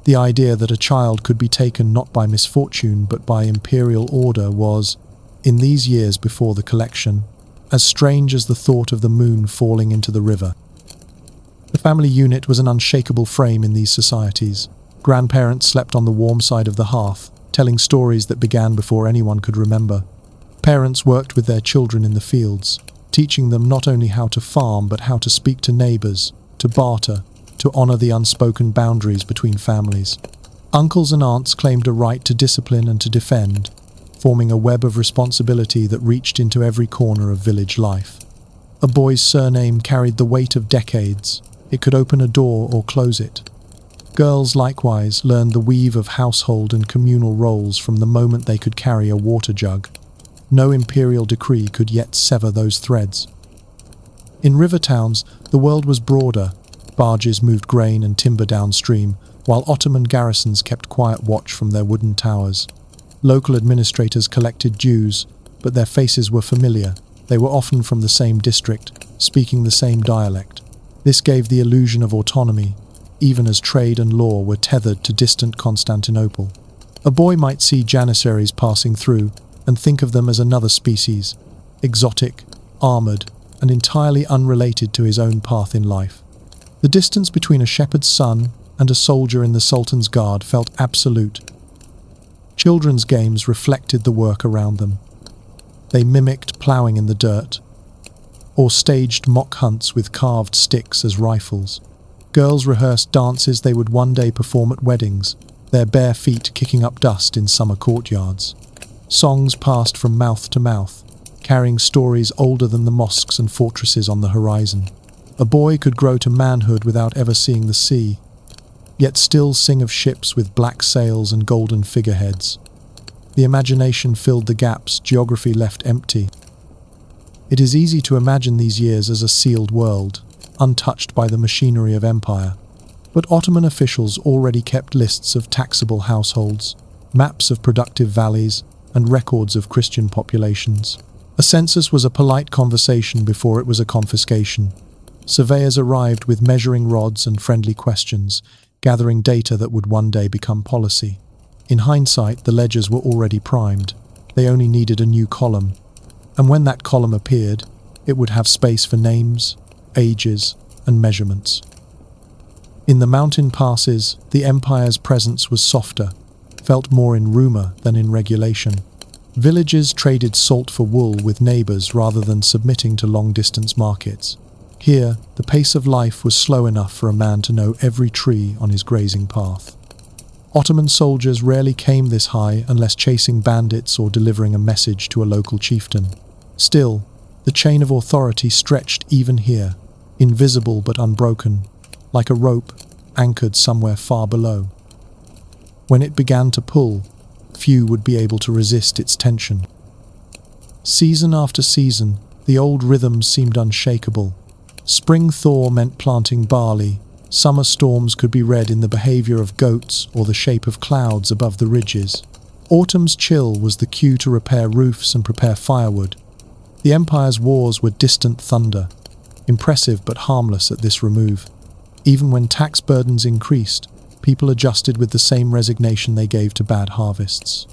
The idea that a child could be taken not by misfortune but by imperial order was, in these years before the collection, as strange as the thought of the moon falling into the river. The family unit was an unshakable frame in these societies. Grandparents slept on the warm side of the hearth, telling stories that began before anyone could remember. Parents worked with their children in the fields, teaching them not only how to farm but how to speak to neighbors, to barter, to honor the unspoken boundaries between families. Uncles and aunts claimed a right to discipline and to defend, forming a web of responsibility that reached into every corner of village life. A boy's surname carried the weight of decades. It could open a door or close it. Girls likewise learned the weave of household and communal roles from the moment they could carry a water jug. No imperial decree could yet sever those threads. In river towns, the world was broader. Barges moved grain and timber downstream, while Ottoman garrisons kept quiet watch from their wooden towers. Local administrators collected dues, but their faces were familiar. They were often from the same district, speaking the same dialect. This gave the illusion of autonomy, even as trade and law were tethered to distant Constantinople. A boy might see janissaries passing through and think of them as another species, exotic, armored, and entirely unrelated to his own path in life. The distance between a shepherd's son and a soldier in the Sultan's guard felt absolute. Children's games reflected the work around them. They mimicked ploughing in the dirt, or staged mock hunts with carved sticks as rifles. Girls rehearsed dances they would one day perform at weddings, their bare feet kicking up dust in summer courtyards. Songs passed from mouth to mouth, carrying stories older than the mosques and fortresses on the horizon. A boy could grow to manhood without ever seeing the sea, yet still sing of ships with black sails and golden figureheads. The imagination filled the gaps geography left empty. It is easy to imagine these years as a sealed world, untouched by the machinery of empire. But Ottoman officials already kept lists of taxable households, maps of productive valleys, and records of Christian populations. A census was a polite conversation before it was a confiscation. Surveyors arrived with measuring rods and friendly questions, gathering data that would one day become policy. In hindsight, the ledgers were already primed. They only needed a new column. And when that column appeared, it would have space for names, ages, and measurements. In the mountain passes, the empire's presence was softer, felt more in rumor than in regulation. Villages traded salt for wool with neighbors rather than submitting to long-distance markets. Here, the pace of life was slow enough for a man to know every tree on his grazing path. Ottoman soldiers rarely came this high unless chasing bandits or delivering a message to a local chieftain. Still, the chain of authority stretched even here, invisible but unbroken, like a rope anchored somewhere far below. When it began to pull, few would be able to resist its tension. Season after season, the old rhythms seemed unshakable. Spring thaw meant planting barley. Summer storms could be read in the behavior of goats or the shape of clouds above the ridges. Autumn's chill was the cue to repair roofs and prepare firewood. The empire's wars were distant thunder, impressive but harmless at this remove. Even when tax burdens increased, people adjusted with the same resignation they gave to bad harvests.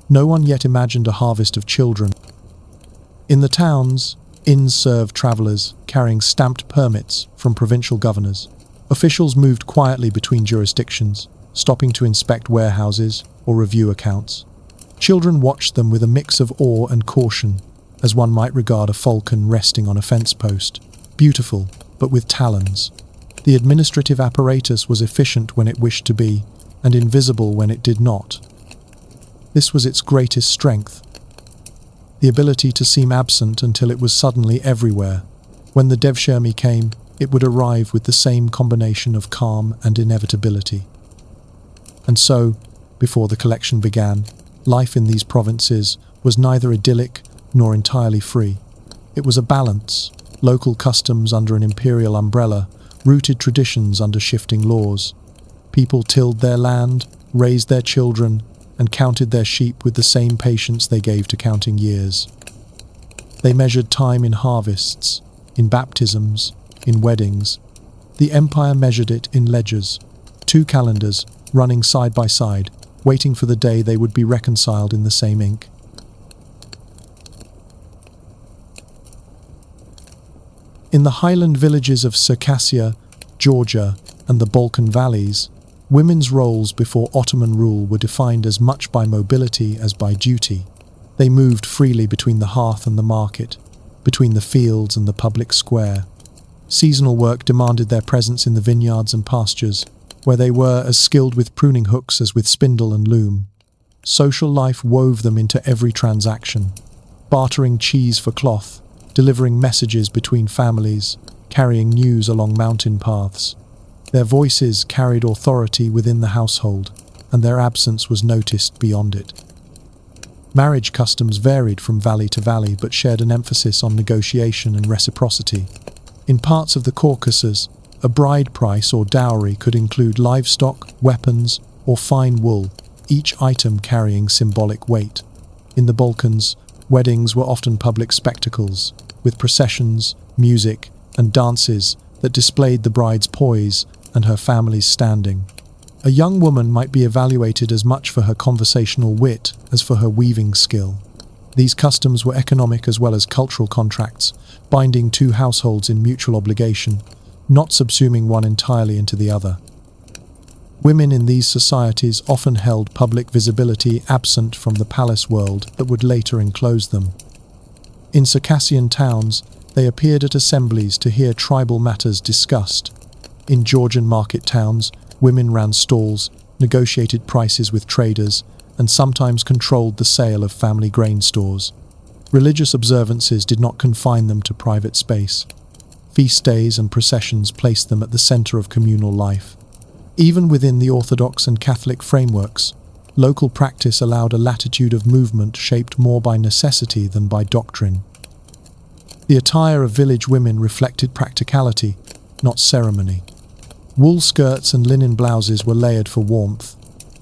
No one yet imagined a harvest of children. In the towns, inns served travelers, carrying stamped permits from provincial governors. Officials moved quietly between jurisdictions, stopping to inspect warehouses or review accounts. Children watched them with a mix of awe and caution, as one might regard a falcon resting on a fence post. Beautiful, but with talons. The administrative apparatus was efficient when it wished to be, and invisible when it did not. This was its greatest strength. The ability to seem absent until it was suddenly everywhere. When the Devshirme came, it would arrive with the same combination of calm and inevitability. And so, before the collection began, life in these provinces was neither idyllic nor entirely free. It was a balance, local customs under an imperial umbrella, rooted traditions under shifting laws. People tilled their land, raised their children, and counted their sheep with the same patience they gave to counting years. They measured time in harvests, in baptisms, in weddings, The empire measured it in ledgers, 2 calendars running side by side, waiting for the day they would be reconciled in the same ink. In the highland villages of Circassia, Georgia, and the Balkan valleys, women's roles before Ottoman rule were defined as much by mobility as by duty. They moved freely between the hearth and the market, between the fields and the public square. Seasonal work demanded their presence in the vineyards and pastures, where they were as skilled with pruning hooks as with spindle and loom. Social life wove them into every transaction, bartering cheese for cloth, delivering messages between families, carrying news along mountain paths. Their voices carried authority within the household, and their absence was noticed beyond it. Marriage customs varied from valley to valley but shared an emphasis on negotiation and reciprocity. In parts of the Caucasus, a bride price or dowry could include livestock, weapons, or fine wool, each item carrying symbolic weight. In the Balkans, weddings were often public spectacles, with processions, music, and dances that displayed the bride's poise and her family's standing. A young woman might be evaluated as much for her conversational wit as for her weaving skill. These customs were economic as well as cultural contracts, binding 2 households in mutual obligation, not subsuming one entirely into the other. Women in these societies often held public visibility absent from the palace world that would later enclose them. In Circassian towns, they appeared at assemblies to hear tribal matters discussed. In Georgian market towns, women ran stalls, negotiated prices with traders, and sometimes controlled the sale of family grain stores. Religious observances did not confine them to private space. Feast days and processions placed them at the center of communal life. Even within the Orthodox and Catholic frameworks, local practice allowed a latitude of movement shaped more by necessity than by doctrine. The attire of village women reflected practicality, not ceremony. Wool skirts and linen blouses were layered for warmth,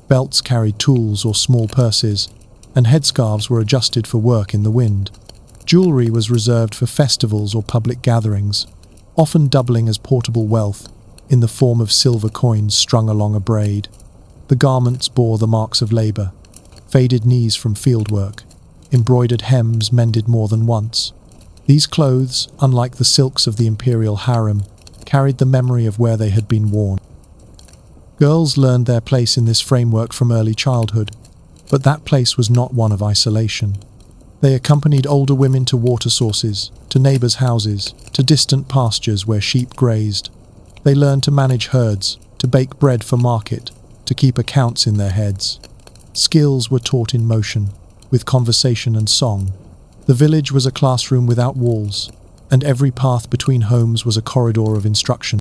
belts carried tools or small purses, and headscarves were adjusted for work in the wind. Jewelry was reserved for festivals or public gatherings, often doubling as portable wealth in the form of silver coins strung along a braid. The garments bore the marks of labor, faded knees from fieldwork, embroidered hems mended more than once. These clothes, unlike the silks of the imperial harem, carried the memory of where they had been worn. Girls learned their place in this framework from early childhood, but that place was not one of isolation. They accompanied older women to water sources, to neighbors' houses, to distant pastures where sheep grazed. They learned to manage herds, to bake bread for market, to keep accounts in their heads. Skills were taught in motion, with conversation and song. The village was a classroom without walls, and every path between homes was a corridor of instruction.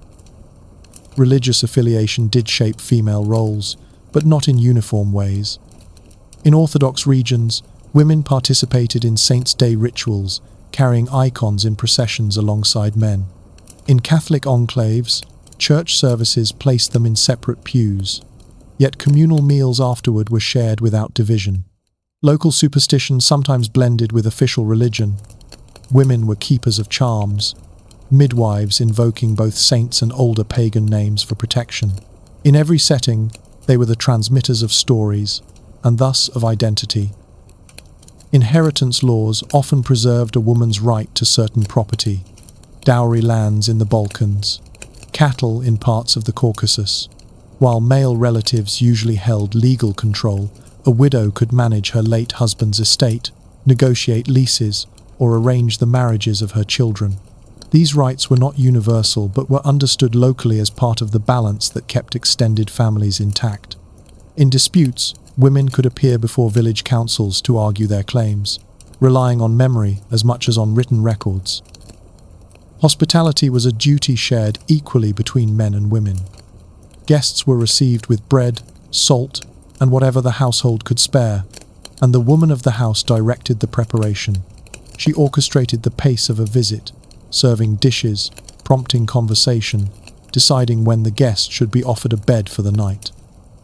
Religious affiliation did shape female roles, but not in uniform ways. In Orthodox regions, women participated in Saints' Day rituals, carrying icons in processions alongside men. In Catholic enclaves, church services placed them in separate pews, yet communal meals afterward were shared without division. Local superstition sometimes blended with official religion. Women were keepers of charms, midwives invoking both saints and older pagan names for protection. In every setting, they were the transmitters of stories, and thus of identity. Inheritance laws often preserved a woman's right to certain property, dowry lands in the Balkans, cattle in parts of the Caucasus. While male relatives usually held legal control, a widow could manage her late husband's estate, negotiate leases, or arrange the marriages of her children. These rights were not universal but were understood locally as part of the balance that kept extended families intact. In disputes, women could appear before village councils to argue their claims, relying on memory as much as on written records. Hospitality was a duty shared equally between men and women. Guests were received with bread, salt, and whatever the household could spare, and the woman of the house directed the preparation. She orchestrated the pace of a visit, serving dishes, prompting conversation, deciding when the guest should be offered a bed for the night.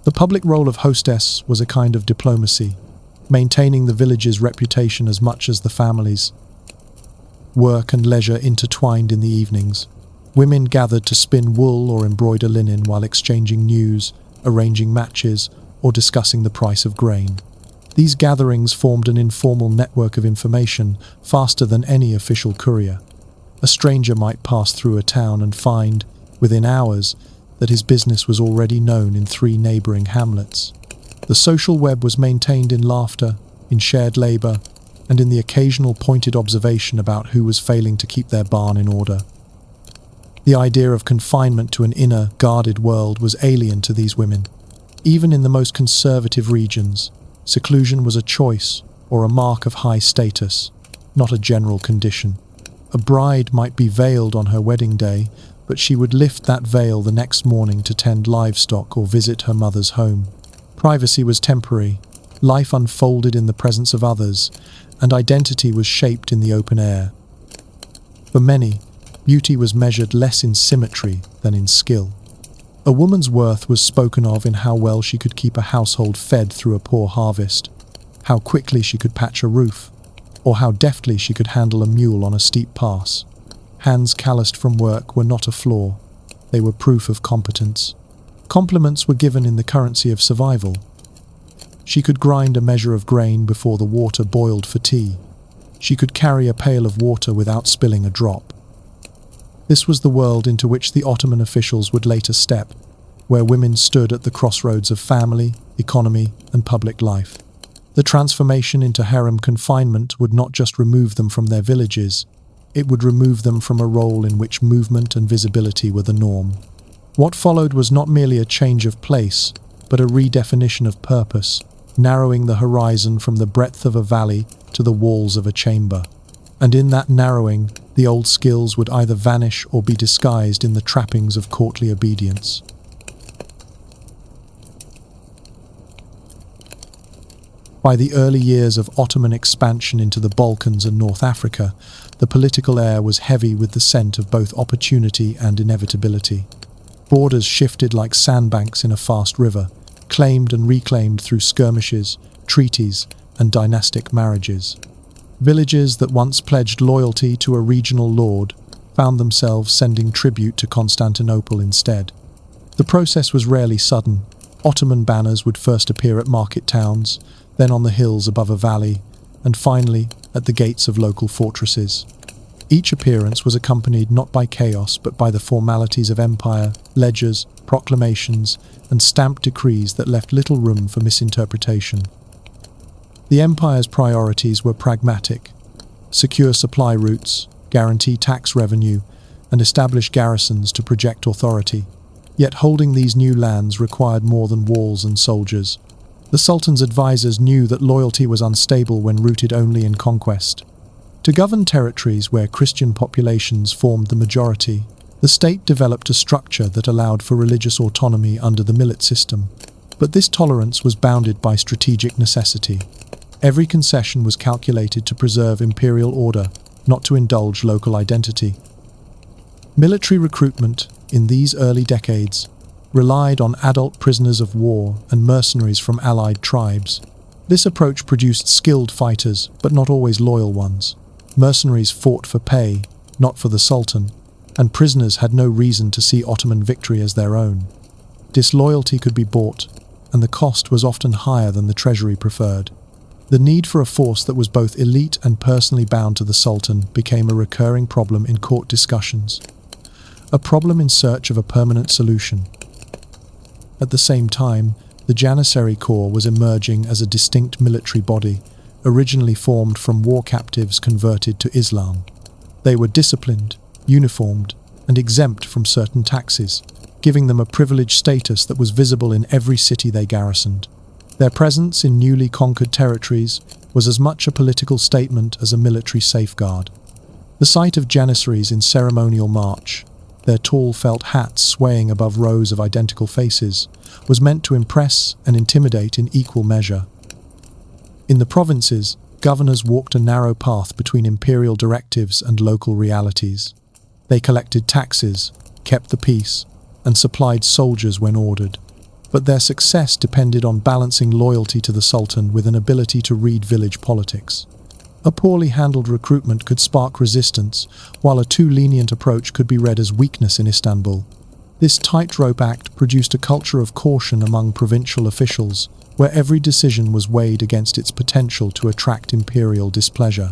The public role of hostess was a kind of diplomacy, maintaining the village's reputation as much as the family's. Work and leisure intertwined in the evenings. Women gathered to spin wool or embroider linen while exchanging news, arranging matches, or discussing the price of grain. These gatherings formed an informal network of information faster than any official courier. A stranger might pass through a town and find, within hours, that his business was already known in 3 neighbouring hamlets. The social web was maintained in laughter, in shared labour, and in the occasional pointed observation about who was failing to keep their barn in order. The idea of confinement to an inner, guarded world was alien to these women. Even in the most conservative regions, seclusion was a choice or a mark of high status, not a general condition. A bride might be veiled on her wedding day, but she would lift that veil the next morning to tend livestock or visit her mother's home. Privacy was temporary, life unfolded in the presence of others, and identity was shaped in the open air. For many, beauty was measured less in symmetry than in skill. A woman's worth was spoken of in how well she could keep a household fed through a poor harvest, how quickly she could patch a roof, or how deftly she could handle a mule on a steep pass. Hands calloused from work were not a flaw. They were proof of competence. Compliments were given in the currency of survival. She could grind a measure of grain before the water boiled for tea. She could carry a pail of water without spilling a drop. This was the world into which the Ottoman officials would later step, where women stood at the crossroads of family, economy, and public life. The transformation into harem confinement would not just remove them from their villages, it would remove them from a role in which movement and visibility were the norm. What followed was not merely a change of place, but a redefinition of purpose, narrowing the horizon from the breadth of a valley to the walls of a chamber. And in that narrowing, the old skills would either vanish or be disguised in the trappings of courtly obedience. By the early years of Ottoman expansion into the Balkans and North Africa, the political air was heavy with the scent of both opportunity and inevitability. Borders shifted like sandbanks in a fast river, claimed and reclaimed through skirmishes, treaties, and dynastic marriages. Villages that once pledged loyalty to a regional lord found themselves sending tribute to Constantinople instead. The process was rarely sudden. Ottoman banners would first appear at market towns, then on the hills above a valley, and finally at the gates of local fortresses. Each appearance was accompanied not by chaos but by the formalities of empire, ledgers, proclamations, and stamped decrees that left little room for misinterpretation. The empire's priorities were pragmatic: secure supply routes, guarantee tax revenue, and establish garrisons to project authority. Yet holding these new lands required more than walls and soldiers. The Sultan's advisors knew that loyalty was unstable when rooted only in conquest. To govern territories where Christian populations formed the majority, the state developed a structure that allowed for religious autonomy under the millet system. But this tolerance was bounded by strategic necessity. Every concession was calculated to preserve imperial order, not to indulge local identity. Military recruitment, in these early decades, relied on adult prisoners of war and mercenaries from allied tribes. This approach produced skilled fighters, but not always loyal ones. Mercenaries fought for pay, not for the Sultan, and prisoners had no reason to see Ottoman victory as their own. Disloyalty could be bought, and the cost was often higher than the treasury preferred. The need for a force that was both elite and personally bound to the Sultan became a recurring problem in court discussions, a problem in search of a permanent solution. At the same time, the Janissary Corps was emerging as a distinct military body, originally formed from war captives converted to Islam. They were disciplined, uniformed, and exempt from certain taxes, giving them a privileged status that was visible in every city they garrisoned. Their presence in newly conquered territories was as much a political statement as a military safeguard. The sight of Janissaries in ceremonial march, their tall felt hats swaying above rows of identical faces, was meant to impress and intimidate in equal measure. In the provinces, governors walked a narrow path between imperial directives and local realities. They collected taxes, kept the peace, and supplied soldiers when ordered. But their success depended on balancing loyalty to the Sultan with an ability to read village politics. A poorly handled recruitment could spark resistance, while a too lenient approach could be read as weakness in Istanbul. This tightrope act produced a culture of caution among provincial officials, where every decision was weighed against its potential to attract imperial displeasure.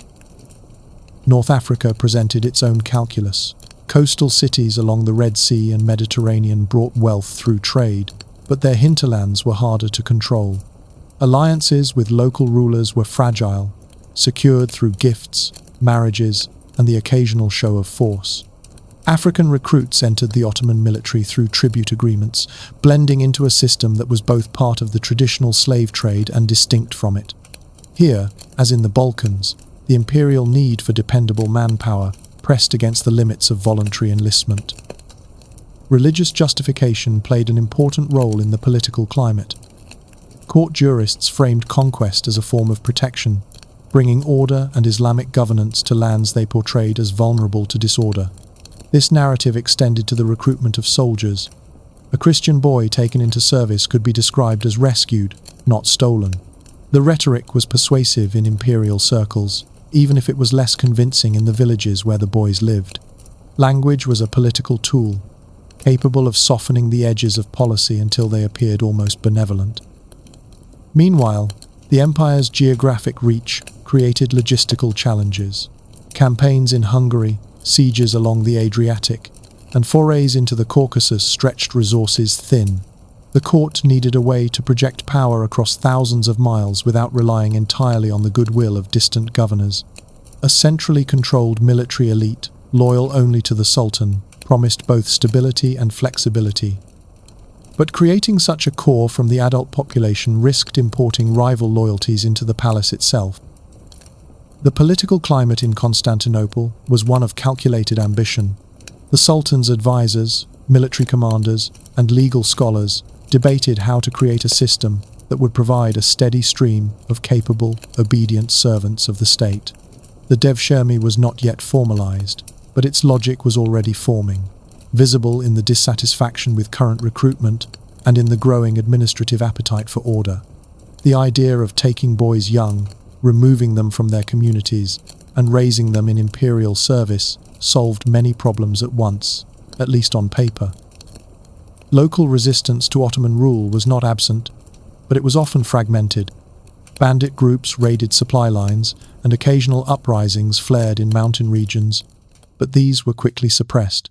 North Africa presented its own calculus. Coastal cities along the Red Sea and Mediterranean brought wealth through trade, but their hinterlands were harder to control. Alliances with local rulers were fragile, secured through gifts, marriages, and the occasional show of force. African recruits entered the Ottoman military through tribute agreements, blending into a system that was both part of the traditional slave trade and distinct from it. Here, as in the Balkans, the imperial need for dependable manpower pressed against the limits of voluntary enlistment. Religious justification played an important role in the political climate. Court jurists framed conquest as a form of protection, bringing order and Islamic governance to lands they portrayed as vulnerable to disorder. This narrative extended to the recruitment of soldiers. A Christian boy taken into service could be described as rescued, not stolen. The rhetoric was persuasive in imperial circles, even if it was less convincing in the villages where the boys lived. Language was a political tool, capable of softening the edges of policy until they appeared almost benevolent. Meanwhile, the empire's geographic reach created logistical challenges. Campaigns in Hungary, sieges along the Adriatic, and forays into the Caucasus stretched resources thin. The court needed a way to project power across thousands of miles without relying entirely on the goodwill of distant governors. A centrally controlled military elite, loyal only to the Sultan, promised both stability and flexibility. But creating such a core from the adult population risked importing rival loyalties into the palace itself. The political climate in Constantinople was one of calculated ambition. The Sultan's advisors, military commanders, and legal scholars debated how to create a system that would provide a steady stream of capable, obedient servants of the state. The Devshirme was not yet formalized, but its logic was already forming, visible in the dissatisfaction with current recruitment and in the growing administrative appetite for order. The idea of taking boys young, removing them from their communities, and raising them in imperial service solved many problems at once, at least on paper. Local resistance to Ottoman rule was not absent, but it was often fragmented. Bandit groups raided supply lines, and occasional uprisings flared in mountain regions, but these were quickly suppressed.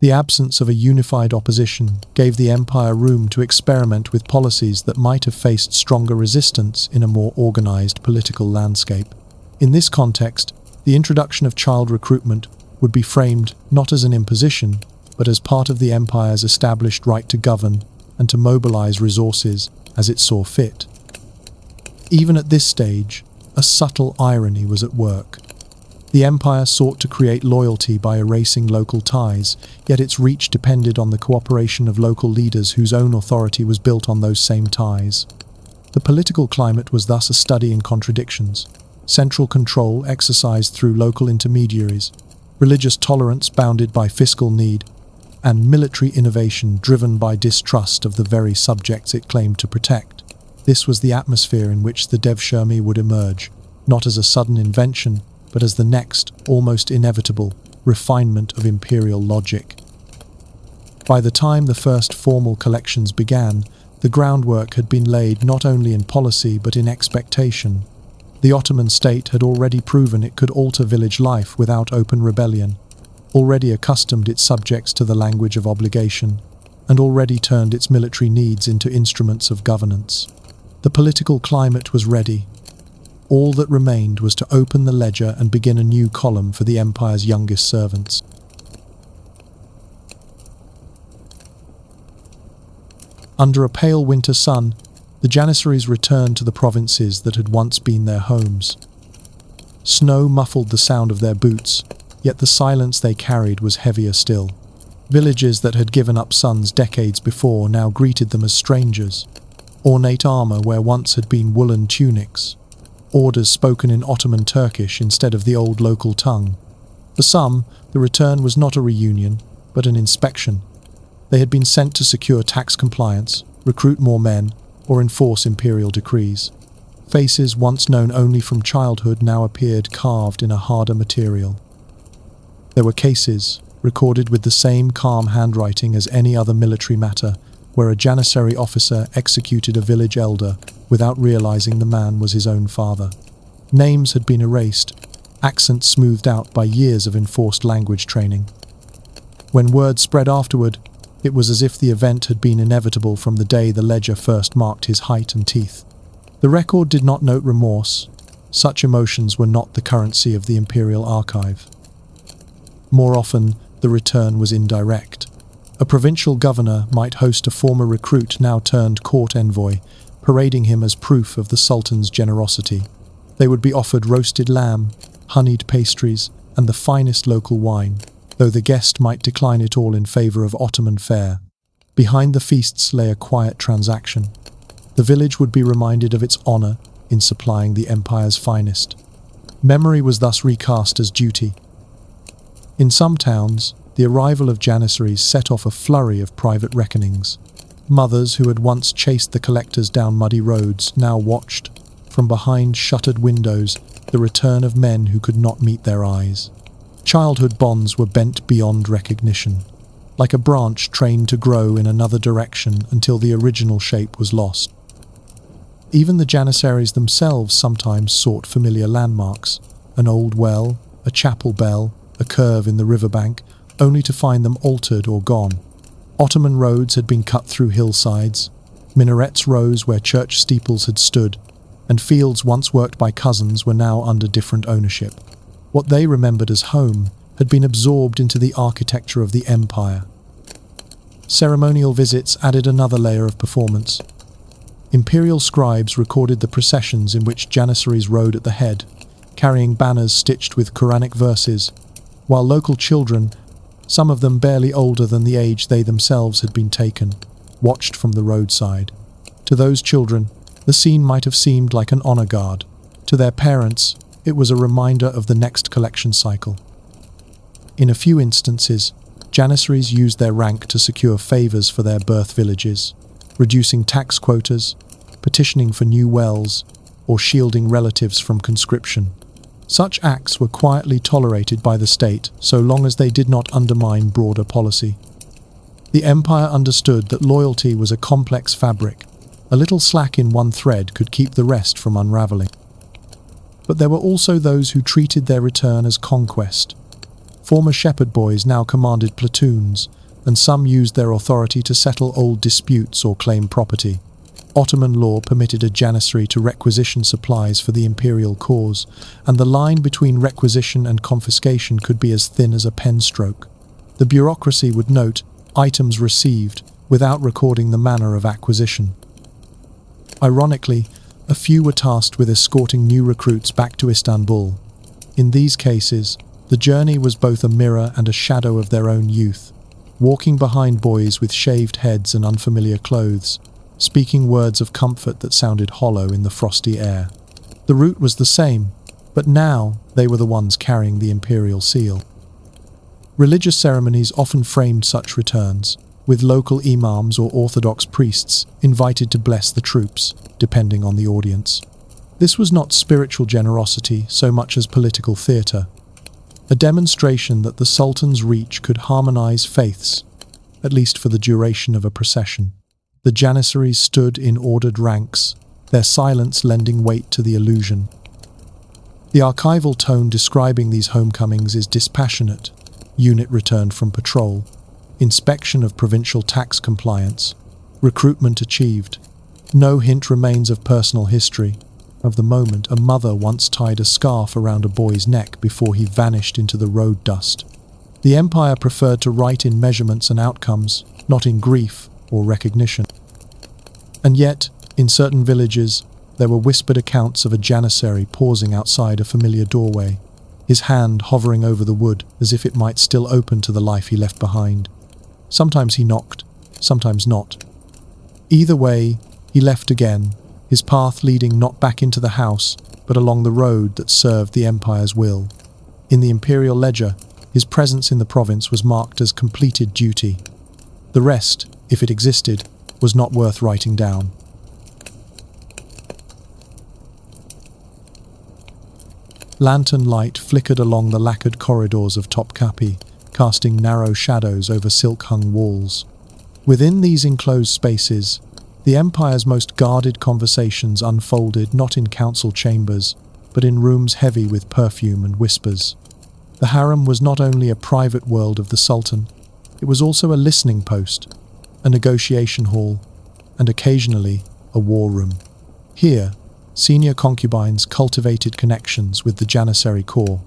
The absence of a unified opposition gave the empire room to experiment with policies that might have faced stronger resistance in a more organized political landscape. In this context, the introduction of child recruitment would be framed not as an imposition, but as part of the empire's established right to govern and to mobilize resources as it saw fit. Even at this stage, a subtle irony was at work. The empire sought to create loyalty by erasing local ties, yet its reach depended on the cooperation of local leaders whose own authority was built on those same ties. The political climate was thus a study in contradictions. Central control exercised through local intermediaries, religious tolerance bounded by fiscal need, and military innovation driven by distrust of the very subjects it claimed to protect. This was the atmosphere in which the Devshirme would emerge, not as a sudden invention, but as the next, almost inevitable, refinement of imperial logic. By the time the first formal collections began, the groundwork had been laid not only in policy but in expectation. The Ottoman state had already proven it could alter village life without open rebellion, already accustomed its subjects to the language of obligation, and already turned its military needs into instruments of governance. The political climate was ready. All that remained was to open the ledger and begin a new column for the empire's youngest servants. Under a pale winter sun, the Janissaries returned to the provinces that had once been their homes. Snow muffled the sound of their boots, yet the silence they carried was heavier still. Villages that had given up sons decades before now greeted them as strangers. Ornate armor where once had been woolen tunics. Orders spoken in Ottoman Turkish instead of the old local tongue. For some, the return was not a reunion, but an inspection. They had been sent to secure tax compliance, recruit more men, or enforce imperial decrees. Faces once known only from childhood now appeared carved in a harder material. There were cases, recorded with the same calm handwriting as any other military matter, where a Janissary officer executed a village elder without realizing the man was his own father. Names had been erased, accents smoothed out by years of enforced language training. When word spread afterward, it was as if the event had been inevitable from the day the ledger first marked his height and teeth. The record did not note remorse. Such emotions were not the currency of the imperial archive. More often, the return was indirect. A provincial governor might host a former recruit now turned court envoy, parading him as proof of the Sultan's generosity. They would be offered roasted lamb, honeyed pastries, and the finest local wine, though the guest might decline it all in favor of Ottoman fare. Behind the feasts lay a quiet transaction. The village would be reminded of its honor in supplying the empire's finest. Memory was thus recast as duty. In some towns, the arrival of Janissaries set off a flurry of private reckonings. Mothers who had once chased the collectors down muddy roads now watched, from behind shuttered windows, the return of men who could not meet their eyes. Childhood bonds were bent beyond recognition, like a branch trained to grow in another direction until the original shape was lost. Even the Janissaries themselves sometimes sought familiar landmarks, an old well, a chapel bell, a curve in the riverbank, only to find them altered or gone. Ottoman roads had been cut through hillsides, minarets rose where church steeples had stood, and fields once worked by cousins were now under different ownership. What they remembered as home had been absorbed into the architecture of the empire. Ceremonial visits added another layer of performance. Imperial scribes recorded the processions in which Janissaries rode at the head, carrying banners stitched with Quranic verses, while local children, some of them barely older than the age they themselves had been taken, watched from the roadside. To those children, the scene might have seemed like an honor guard. To their parents, it was a reminder of the next collection cycle. In a few instances, Janissaries used their rank to secure favors for their birth villages, reducing tax quotas, petitioning for new wells, or shielding relatives from conscription. Such acts were quietly tolerated by the state so long as they did not undermine broader policy. The empire understood that loyalty was a complex fabric. A little slack in one thread could keep the rest from unraveling. But there were also those who treated their return as conquest. Former shepherd boys now commanded platoons, and some used their authority to settle old disputes or claim property. Ottoman law permitted a janissary to requisition supplies for the imperial cause, and the line between requisition and confiscation could be as thin as a pen stroke. The bureaucracy would note items received without recording the manner of acquisition. Ironically, a few were tasked with escorting new recruits back to Istanbul. In these cases, the journey was both a mirror and a shadow of their own youth, walking behind boys with shaved heads and unfamiliar clothes, speaking words of comfort that sounded hollow in the frosty air. The route was the same, but now they were the ones carrying the imperial seal. Religious ceremonies often framed such returns, with local imams or orthodox priests invited to bless the troops, depending on the audience. This was not spiritual generosity so much as political theatre, a demonstration that the Sultan's reach could harmonize faiths, at least for the duration of a procession. The Janissaries stood in ordered ranks, their silence lending weight to the illusion. The archival tone describing these homecomings is dispassionate. Unit returned from patrol, inspection of provincial tax compliance, recruitment achieved. No hint remains of personal history. Of the moment a mother once tied a scarf around a boy's neck before he vanished into the road dust. The empire preferred to write in measurements and outcomes, not in grief or recognition. And yet, in certain villages, there were whispered accounts of a janissary pausing outside a familiar doorway, his hand hovering over the wood as if it might still open to the life he left behind. Sometimes he knocked, sometimes not. Either way, he left again, his path leading not back into the house, but along the road that served the empire's will. In the imperial ledger, his presence in the province was marked as completed duty. The rest, if it existed, was not worth writing down. Lantern light flickered along the lacquered corridors of Topkapi, casting narrow shadows over silk-hung walls. Within these enclosed spaces, the empire's most guarded conversations unfolded not in council chambers, but in rooms heavy with perfume and whispers. The harem was not only a private world of the sultan, it was also a listening post, a negotiation hall, and occasionally a war room. Here, senior concubines cultivated connections with the Janissary corps,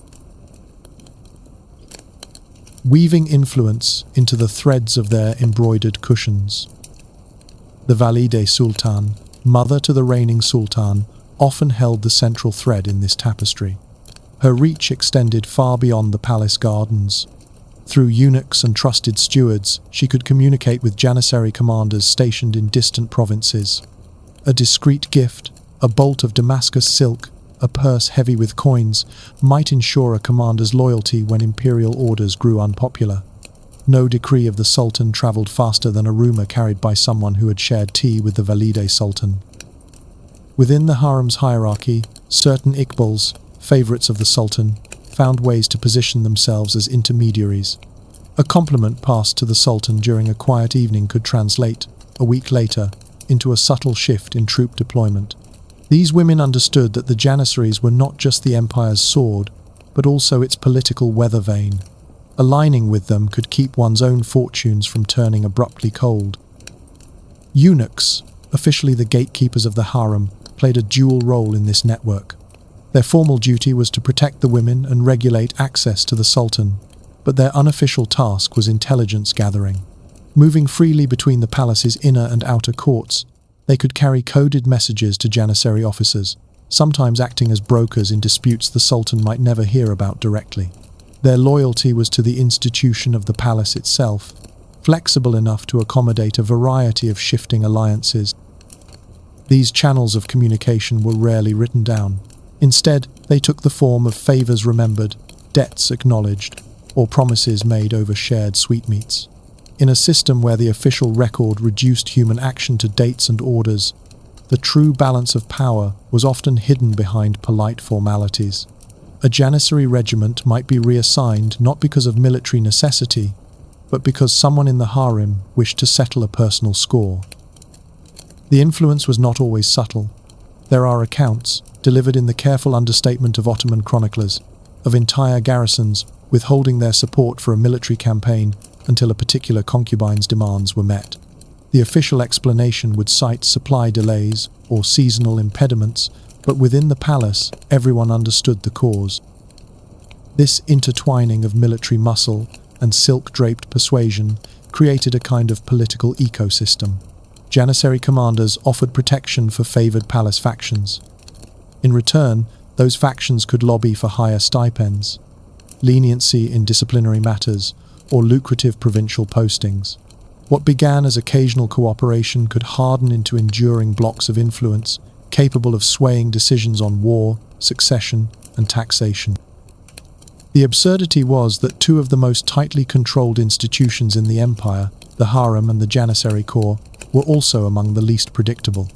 weaving influence into the threads of their embroidered cushions. The Valide Sultan, mother to the reigning sultan, often held the central thread in this tapestry. Her reach extended far beyond the palace gardens. Through eunuchs and trusted stewards, she could communicate with Janissary commanders stationed in distant provinces. A discreet gift, a bolt of Damascus silk, a purse heavy with coins, might ensure a commander's loyalty when imperial orders grew unpopular. No decree of the sultan travelled faster than a rumour carried by someone who had shared tea with the Valide Sultan. Within the harem's hierarchy, certain iqbals, favourites of the sultan, found ways to position themselves as intermediaries. A compliment passed to the sultan during a quiet evening could translate, a week later, into a subtle shift in troop deployment. These women understood that the Janissaries were not just the empire's sword, but also its political weather vane. Aligning with them could keep one's own fortunes from turning abruptly cold. Eunuchs, officially the gatekeepers of the harem, played a dual role in this network. Their formal duty was to protect the women and regulate access to the sultan, but their unofficial task was intelligence gathering. Moving freely between the palace's inner and outer courts, they could carry coded messages to Janissary officers, sometimes acting as brokers in disputes the sultan might never hear about directly. Their loyalty was to the institution of the palace itself, flexible enough to accommodate a variety of shifting alliances. These channels of communication were rarely written down. Instead, they took the form of favours remembered, debts acknowledged, or promises made over shared sweetmeats. In a system where the official record reduced human action to dates and orders, the true balance of power was often hidden behind polite formalities. A Janissary regiment might be reassigned not because of military necessity, but because someone in the harem wished to settle a personal score. The influence was not always subtle. There are accounts, delivered in the careful understatement of Ottoman chroniclers, of entire garrisons withholding their support for a military campaign until a particular concubine's demands were met. The official explanation would cite supply delays or seasonal impediments, but within the palace, everyone understood the cause. This intertwining of military muscle and silk-draped persuasion created a kind of political ecosystem. Janissary commanders offered protection for favoured palace factions. In return, those factions could lobby for higher stipends, leniency in disciplinary matters, or lucrative provincial postings. What began as occasional cooperation could harden into enduring blocks of influence, capable of swaying decisions on war, succession, and taxation. The absurdity was that two of the most tightly controlled institutions in the empire, the harem and the Janissary corps, were also among the least predictable.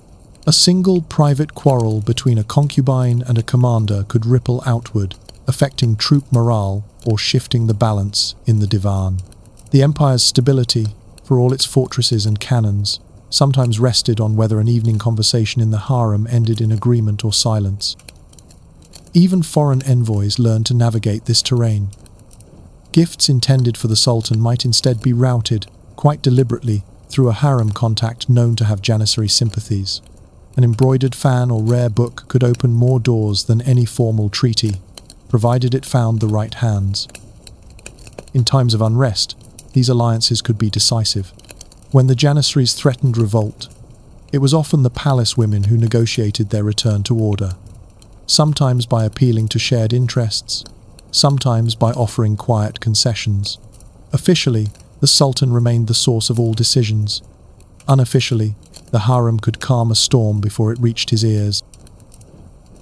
A single private quarrel between a concubine and a commander could ripple outward, affecting troop morale or shifting the balance in the divan. The empire's stability, for all its fortresses and cannons, sometimes rested on whether an evening conversation in the harem ended in agreement or silence. Even foreign envoys learned to navigate this terrain. Gifts intended for the sultan might instead be routed, quite deliberately, through a harem contact known to have Janissary sympathies. An embroidered fan or rare book could open more doors than any formal treaty, provided it found the right hands. In times of unrest, these alliances could be decisive. When the Janissaries threatened revolt, it was often the palace women who negotiated their return to order, sometimes by appealing to shared interests, sometimes by offering quiet concessions. Officially, the sultan remained the source of all decisions. Unofficially, the harem could calm a storm before it reached his ears.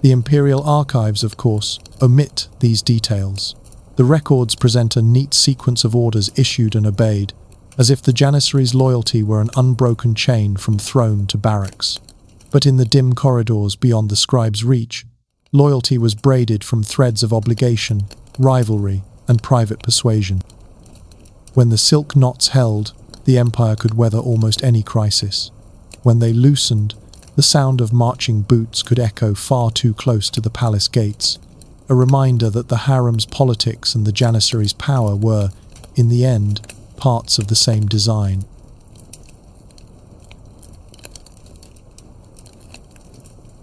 The imperial archives, of course, omit these details. The records present a neat sequence of orders issued and obeyed, as if the Janissaries' loyalty were an unbroken chain from throne to barracks. But in the dim corridors beyond the scribe's reach, loyalty was braided from threads of obligation, rivalry, and private persuasion. When the silk knots held, the empire could weather almost any crisis. When they loosened, the sound of marching boots could echo far too close to the palace gates, a reminder that the harem's politics and the janissaries' power were, in the end, parts of the same design.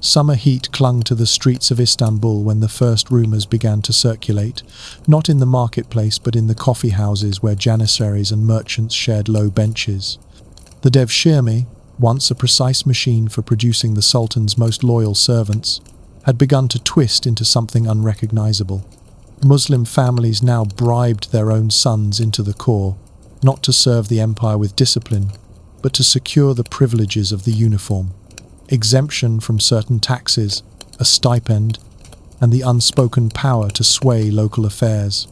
Summer heat clung to the streets of Istanbul when the first rumours began to circulate, not in the marketplace but in the coffee houses where janissaries and merchants shared low benches. The Devshirme, once a precise machine for producing the Sultan's most loyal servants, had begun to twist into something unrecognisable. Muslim families now bribed their own sons into the corps, not to serve the empire with discipline, but to secure the privileges of the uniform. Exemption from certain taxes, a stipend, and the unspoken power to sway local affairs.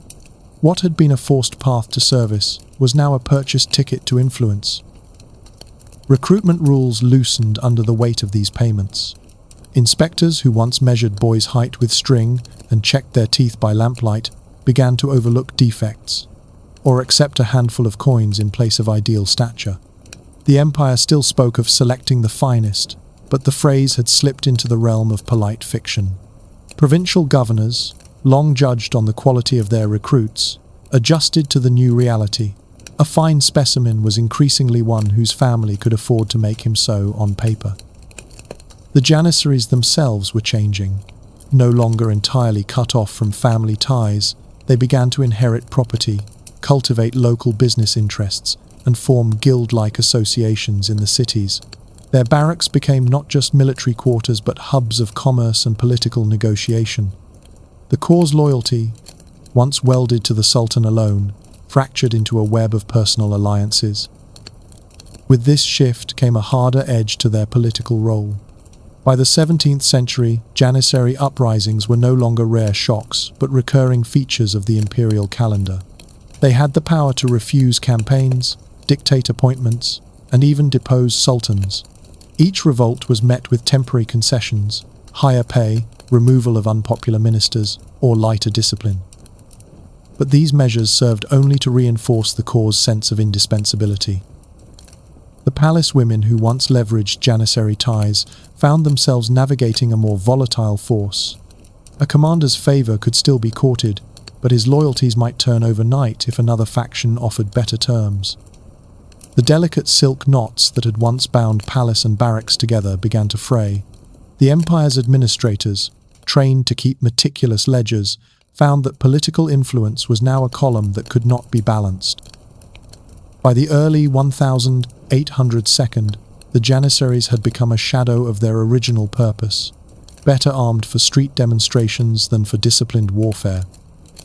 What had been a forced path to service was now a purchased ticket to influence. Recruitment rules loosened under the weight of these payments. Inspectors who once measured boys' height with string and checked their teeth by lamplight began to overlook defects, or accept a handful of coins in place of ideal stature. The empire still spoke of selecting the finest, but the phrase had slipped into the realm of polite fiction. Provincial governors, long judged on the quality of their recruits, adjusted to the new reality. A fine specimen was increasingly one whose family could afford to make him so on paper. The janissaries themselves were changing. No longer entirely cut off from family ties, they began to inherit property, cultivate local business interests, and form guild-like associations in the cities. Their barracks became not just military quarters but hubs of commerce and political negotiation. The corps' loyalty, once welded to the Sultan alone, fractured into a web of personal alliances. With this shift came a harder edge to their political role. By the 17th century, janissary uprisings were no longer rare shocks but recurring features of the imperial calendar. They had the power to refuse campaigns, dictate appointments, and even depose sultans. Each revolt was met with temporary concessions, higher pay, removal of unpopular ministers, or lighter discipline. But these measures served only to reinforce the corps' sense of indispensability. The palace women who once leveraged janissary ties found themselves navigating a more volatile force. A commander's favour could still be courted, but his loyalties might turn overnight if another faction offered better terms. The delicate silk knots that had once bound palace and barracks together began to fray. The empire's administrators, trained to keep meticulous ledgers, found that political influence was now a column that could not be balanced. By the early 1802, the janissaries had become a shadow of their original purpose, better armed for street demonstrations than for disciplined warfare.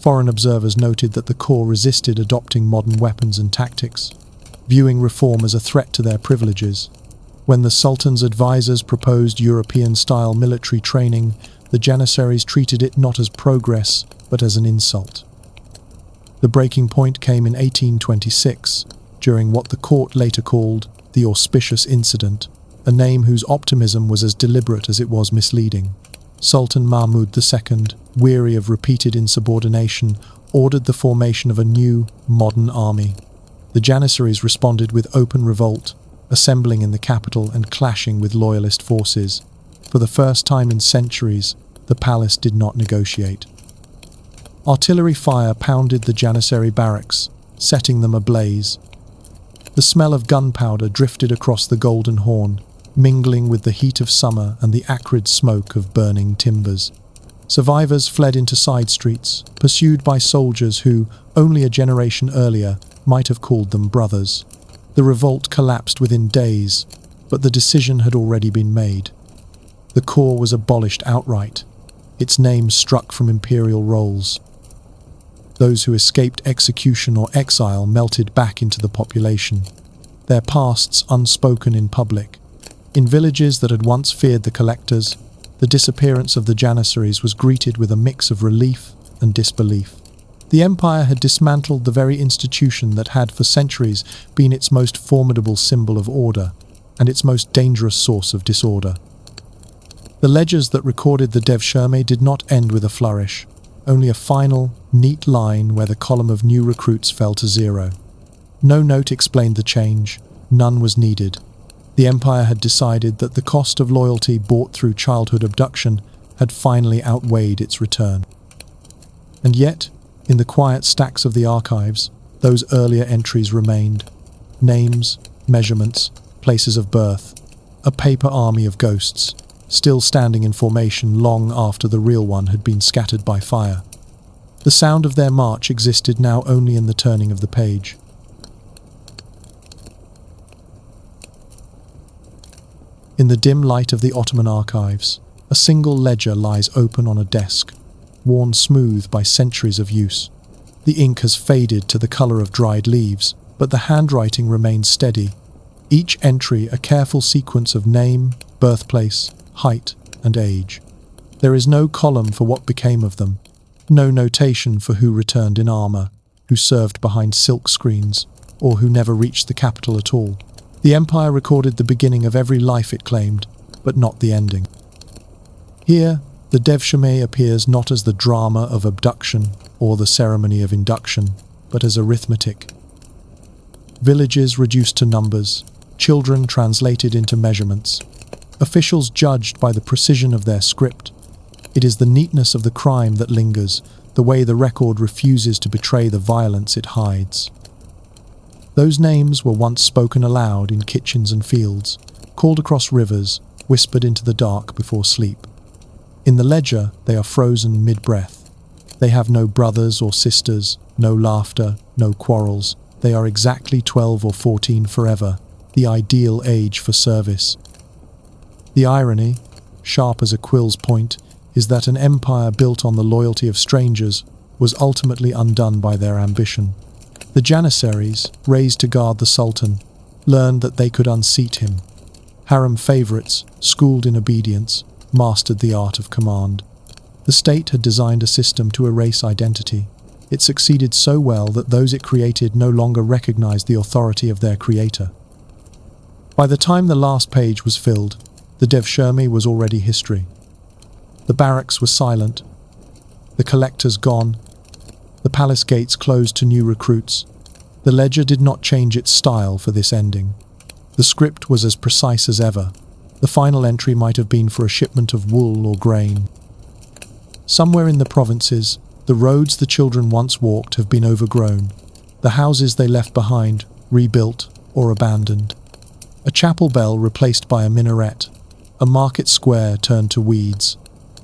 Foreign observers noted that the corps resisted adopting modern weapons and tactics, viewing reform as a threat to their privileges. When the Sultan's advisors proposed European-style military training, the janissaries treated it not as progress, but as an insult. The breaking point came in 1826, during what the court later called the Auspicious Incident, a name whose optimism was as deliberate as it was misleading. Sultan Mahmud II, weary of repeated insubordination, ordered the formation of a new, modern army. The janissaries responded with open revolt, assembling in the capital and clashing with loyalist forces. For the first time in centuries, the palace did not negotiate. Artillery fire pounded the janissary barracks, setting them ablaze. The smell of gunpowder drifted across the Golden Horn, mingling with the heat of summer and the acrid smoke of burning timbers. Survivors fled into side streets, pursued by soldiers who, only a generation earlier, might have called them brothers. The revolt collapsed within days, but the decision had already been made. The corps was abolished outright, its name struck from imperial rolls. Those who escaped execution or exile melted back into the population, their pasts unspoken in public. In villages that had once feared the collectors, the disappearance of the janissaries was greeted with a mix of relief and disbelief. The empire had dismantled the very institution that had for centuries been its most formidable symbol of order and its most dangerous source of disorder. The ledgers that recorded the Devshirme did not end with a flourish, only a final, neat line where the column of new recruits fell to 0. No note explained the change, none was needed. The empire had decided that the cost of loyalty bought through childhood abduction had finally outweighed its return. And yet, in the quiet stacks of the archives, those earlier entries remained. Names, measurements, places of birth, a paper army of ghosts, still standing in formation long after the real one had been scattered by fire. The sound of their march existed now only in the turning of the page. In the dim light of the Ottoman archives, a single ledger lies open on a desk, worn smooth by centuries of use. The ink has faded to the color of dried leaves, but the handwriting remains steady. Each entry a careful sequence of name, birthplace, height, and age. There is no column for what became of them, no notation for who returned in armor, who served behind silk screens, or who never reached the capital at all. The empire recorded the beginning of every life it claimed, but not the ending. Here, the Devshirme appears not as the drama of abduction or the ceremony of induction, but as arithmetic. Villages reduced to numbers, children translated into measurements, officials judged by the precision of their script. It is the neatness of the crime that lingers, the way the record refuses to betray the violence it hides. Those names were once spoken aloud in kitchens and fields, called across rivers, whispered into the dark before sleep. In the ledger, they are frozen mid-breath. They have no brothers or sisters, no laughter, no quarrels. They are exactly 12 or 14 forever, the ideal age for service. The irony, sharp as a quill's point, is that an empire built on the loyalty of strangers was ultimately undone by their ambition. The Janissaries, raised to guard the Sultan, learned that they could unseat him. Harem favorites, schooled in obedience, mastered the art of command. The state had designed a system to erase identity. It succeeded so well that those it created no longer recognized the authority of their creator. By the time the last page was filled, the Devshirme was already history. The barracks were silent, the collectors gone, the palace gates closed to new recruits. The ledger did not change its style for this ending. The script was as precise as ever. The final entry might have been for a shipment of wool or grain. Somewhere in the provinces, the roads the children once walked have been overgrown, the houses they left behind rebuilt or abandoned. A chapel bell replaced by a minaret, a market square turned to weeds.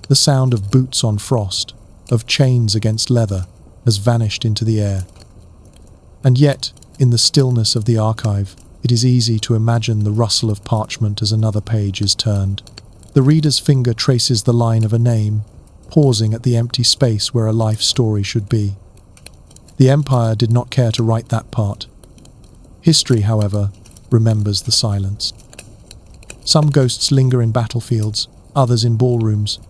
The sound of boots on frost, of chains against leather, has vanished into the air. And yet, in the stillness of the archive, it is easy to imagine the rustle of parchment as another page is turned. The reader's finger traces the line of a name, pausing at the empty space where a life story should be. The empire did not care to write that part. History, however, remembers the silence. Some ghosts linger in battlefields, others in ballrooms.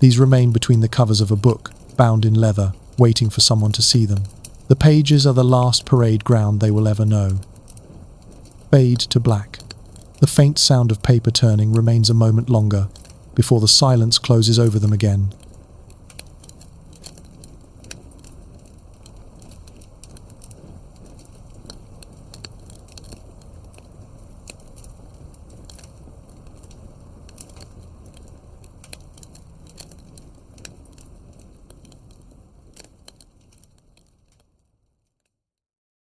These remain between the covers of a book, bound in leather, waiting for someone to see them. The pages are the last parade ground they will ever know. Fade to black. The faint sound of paper turning remains a moment longer, before the silence closes over them again.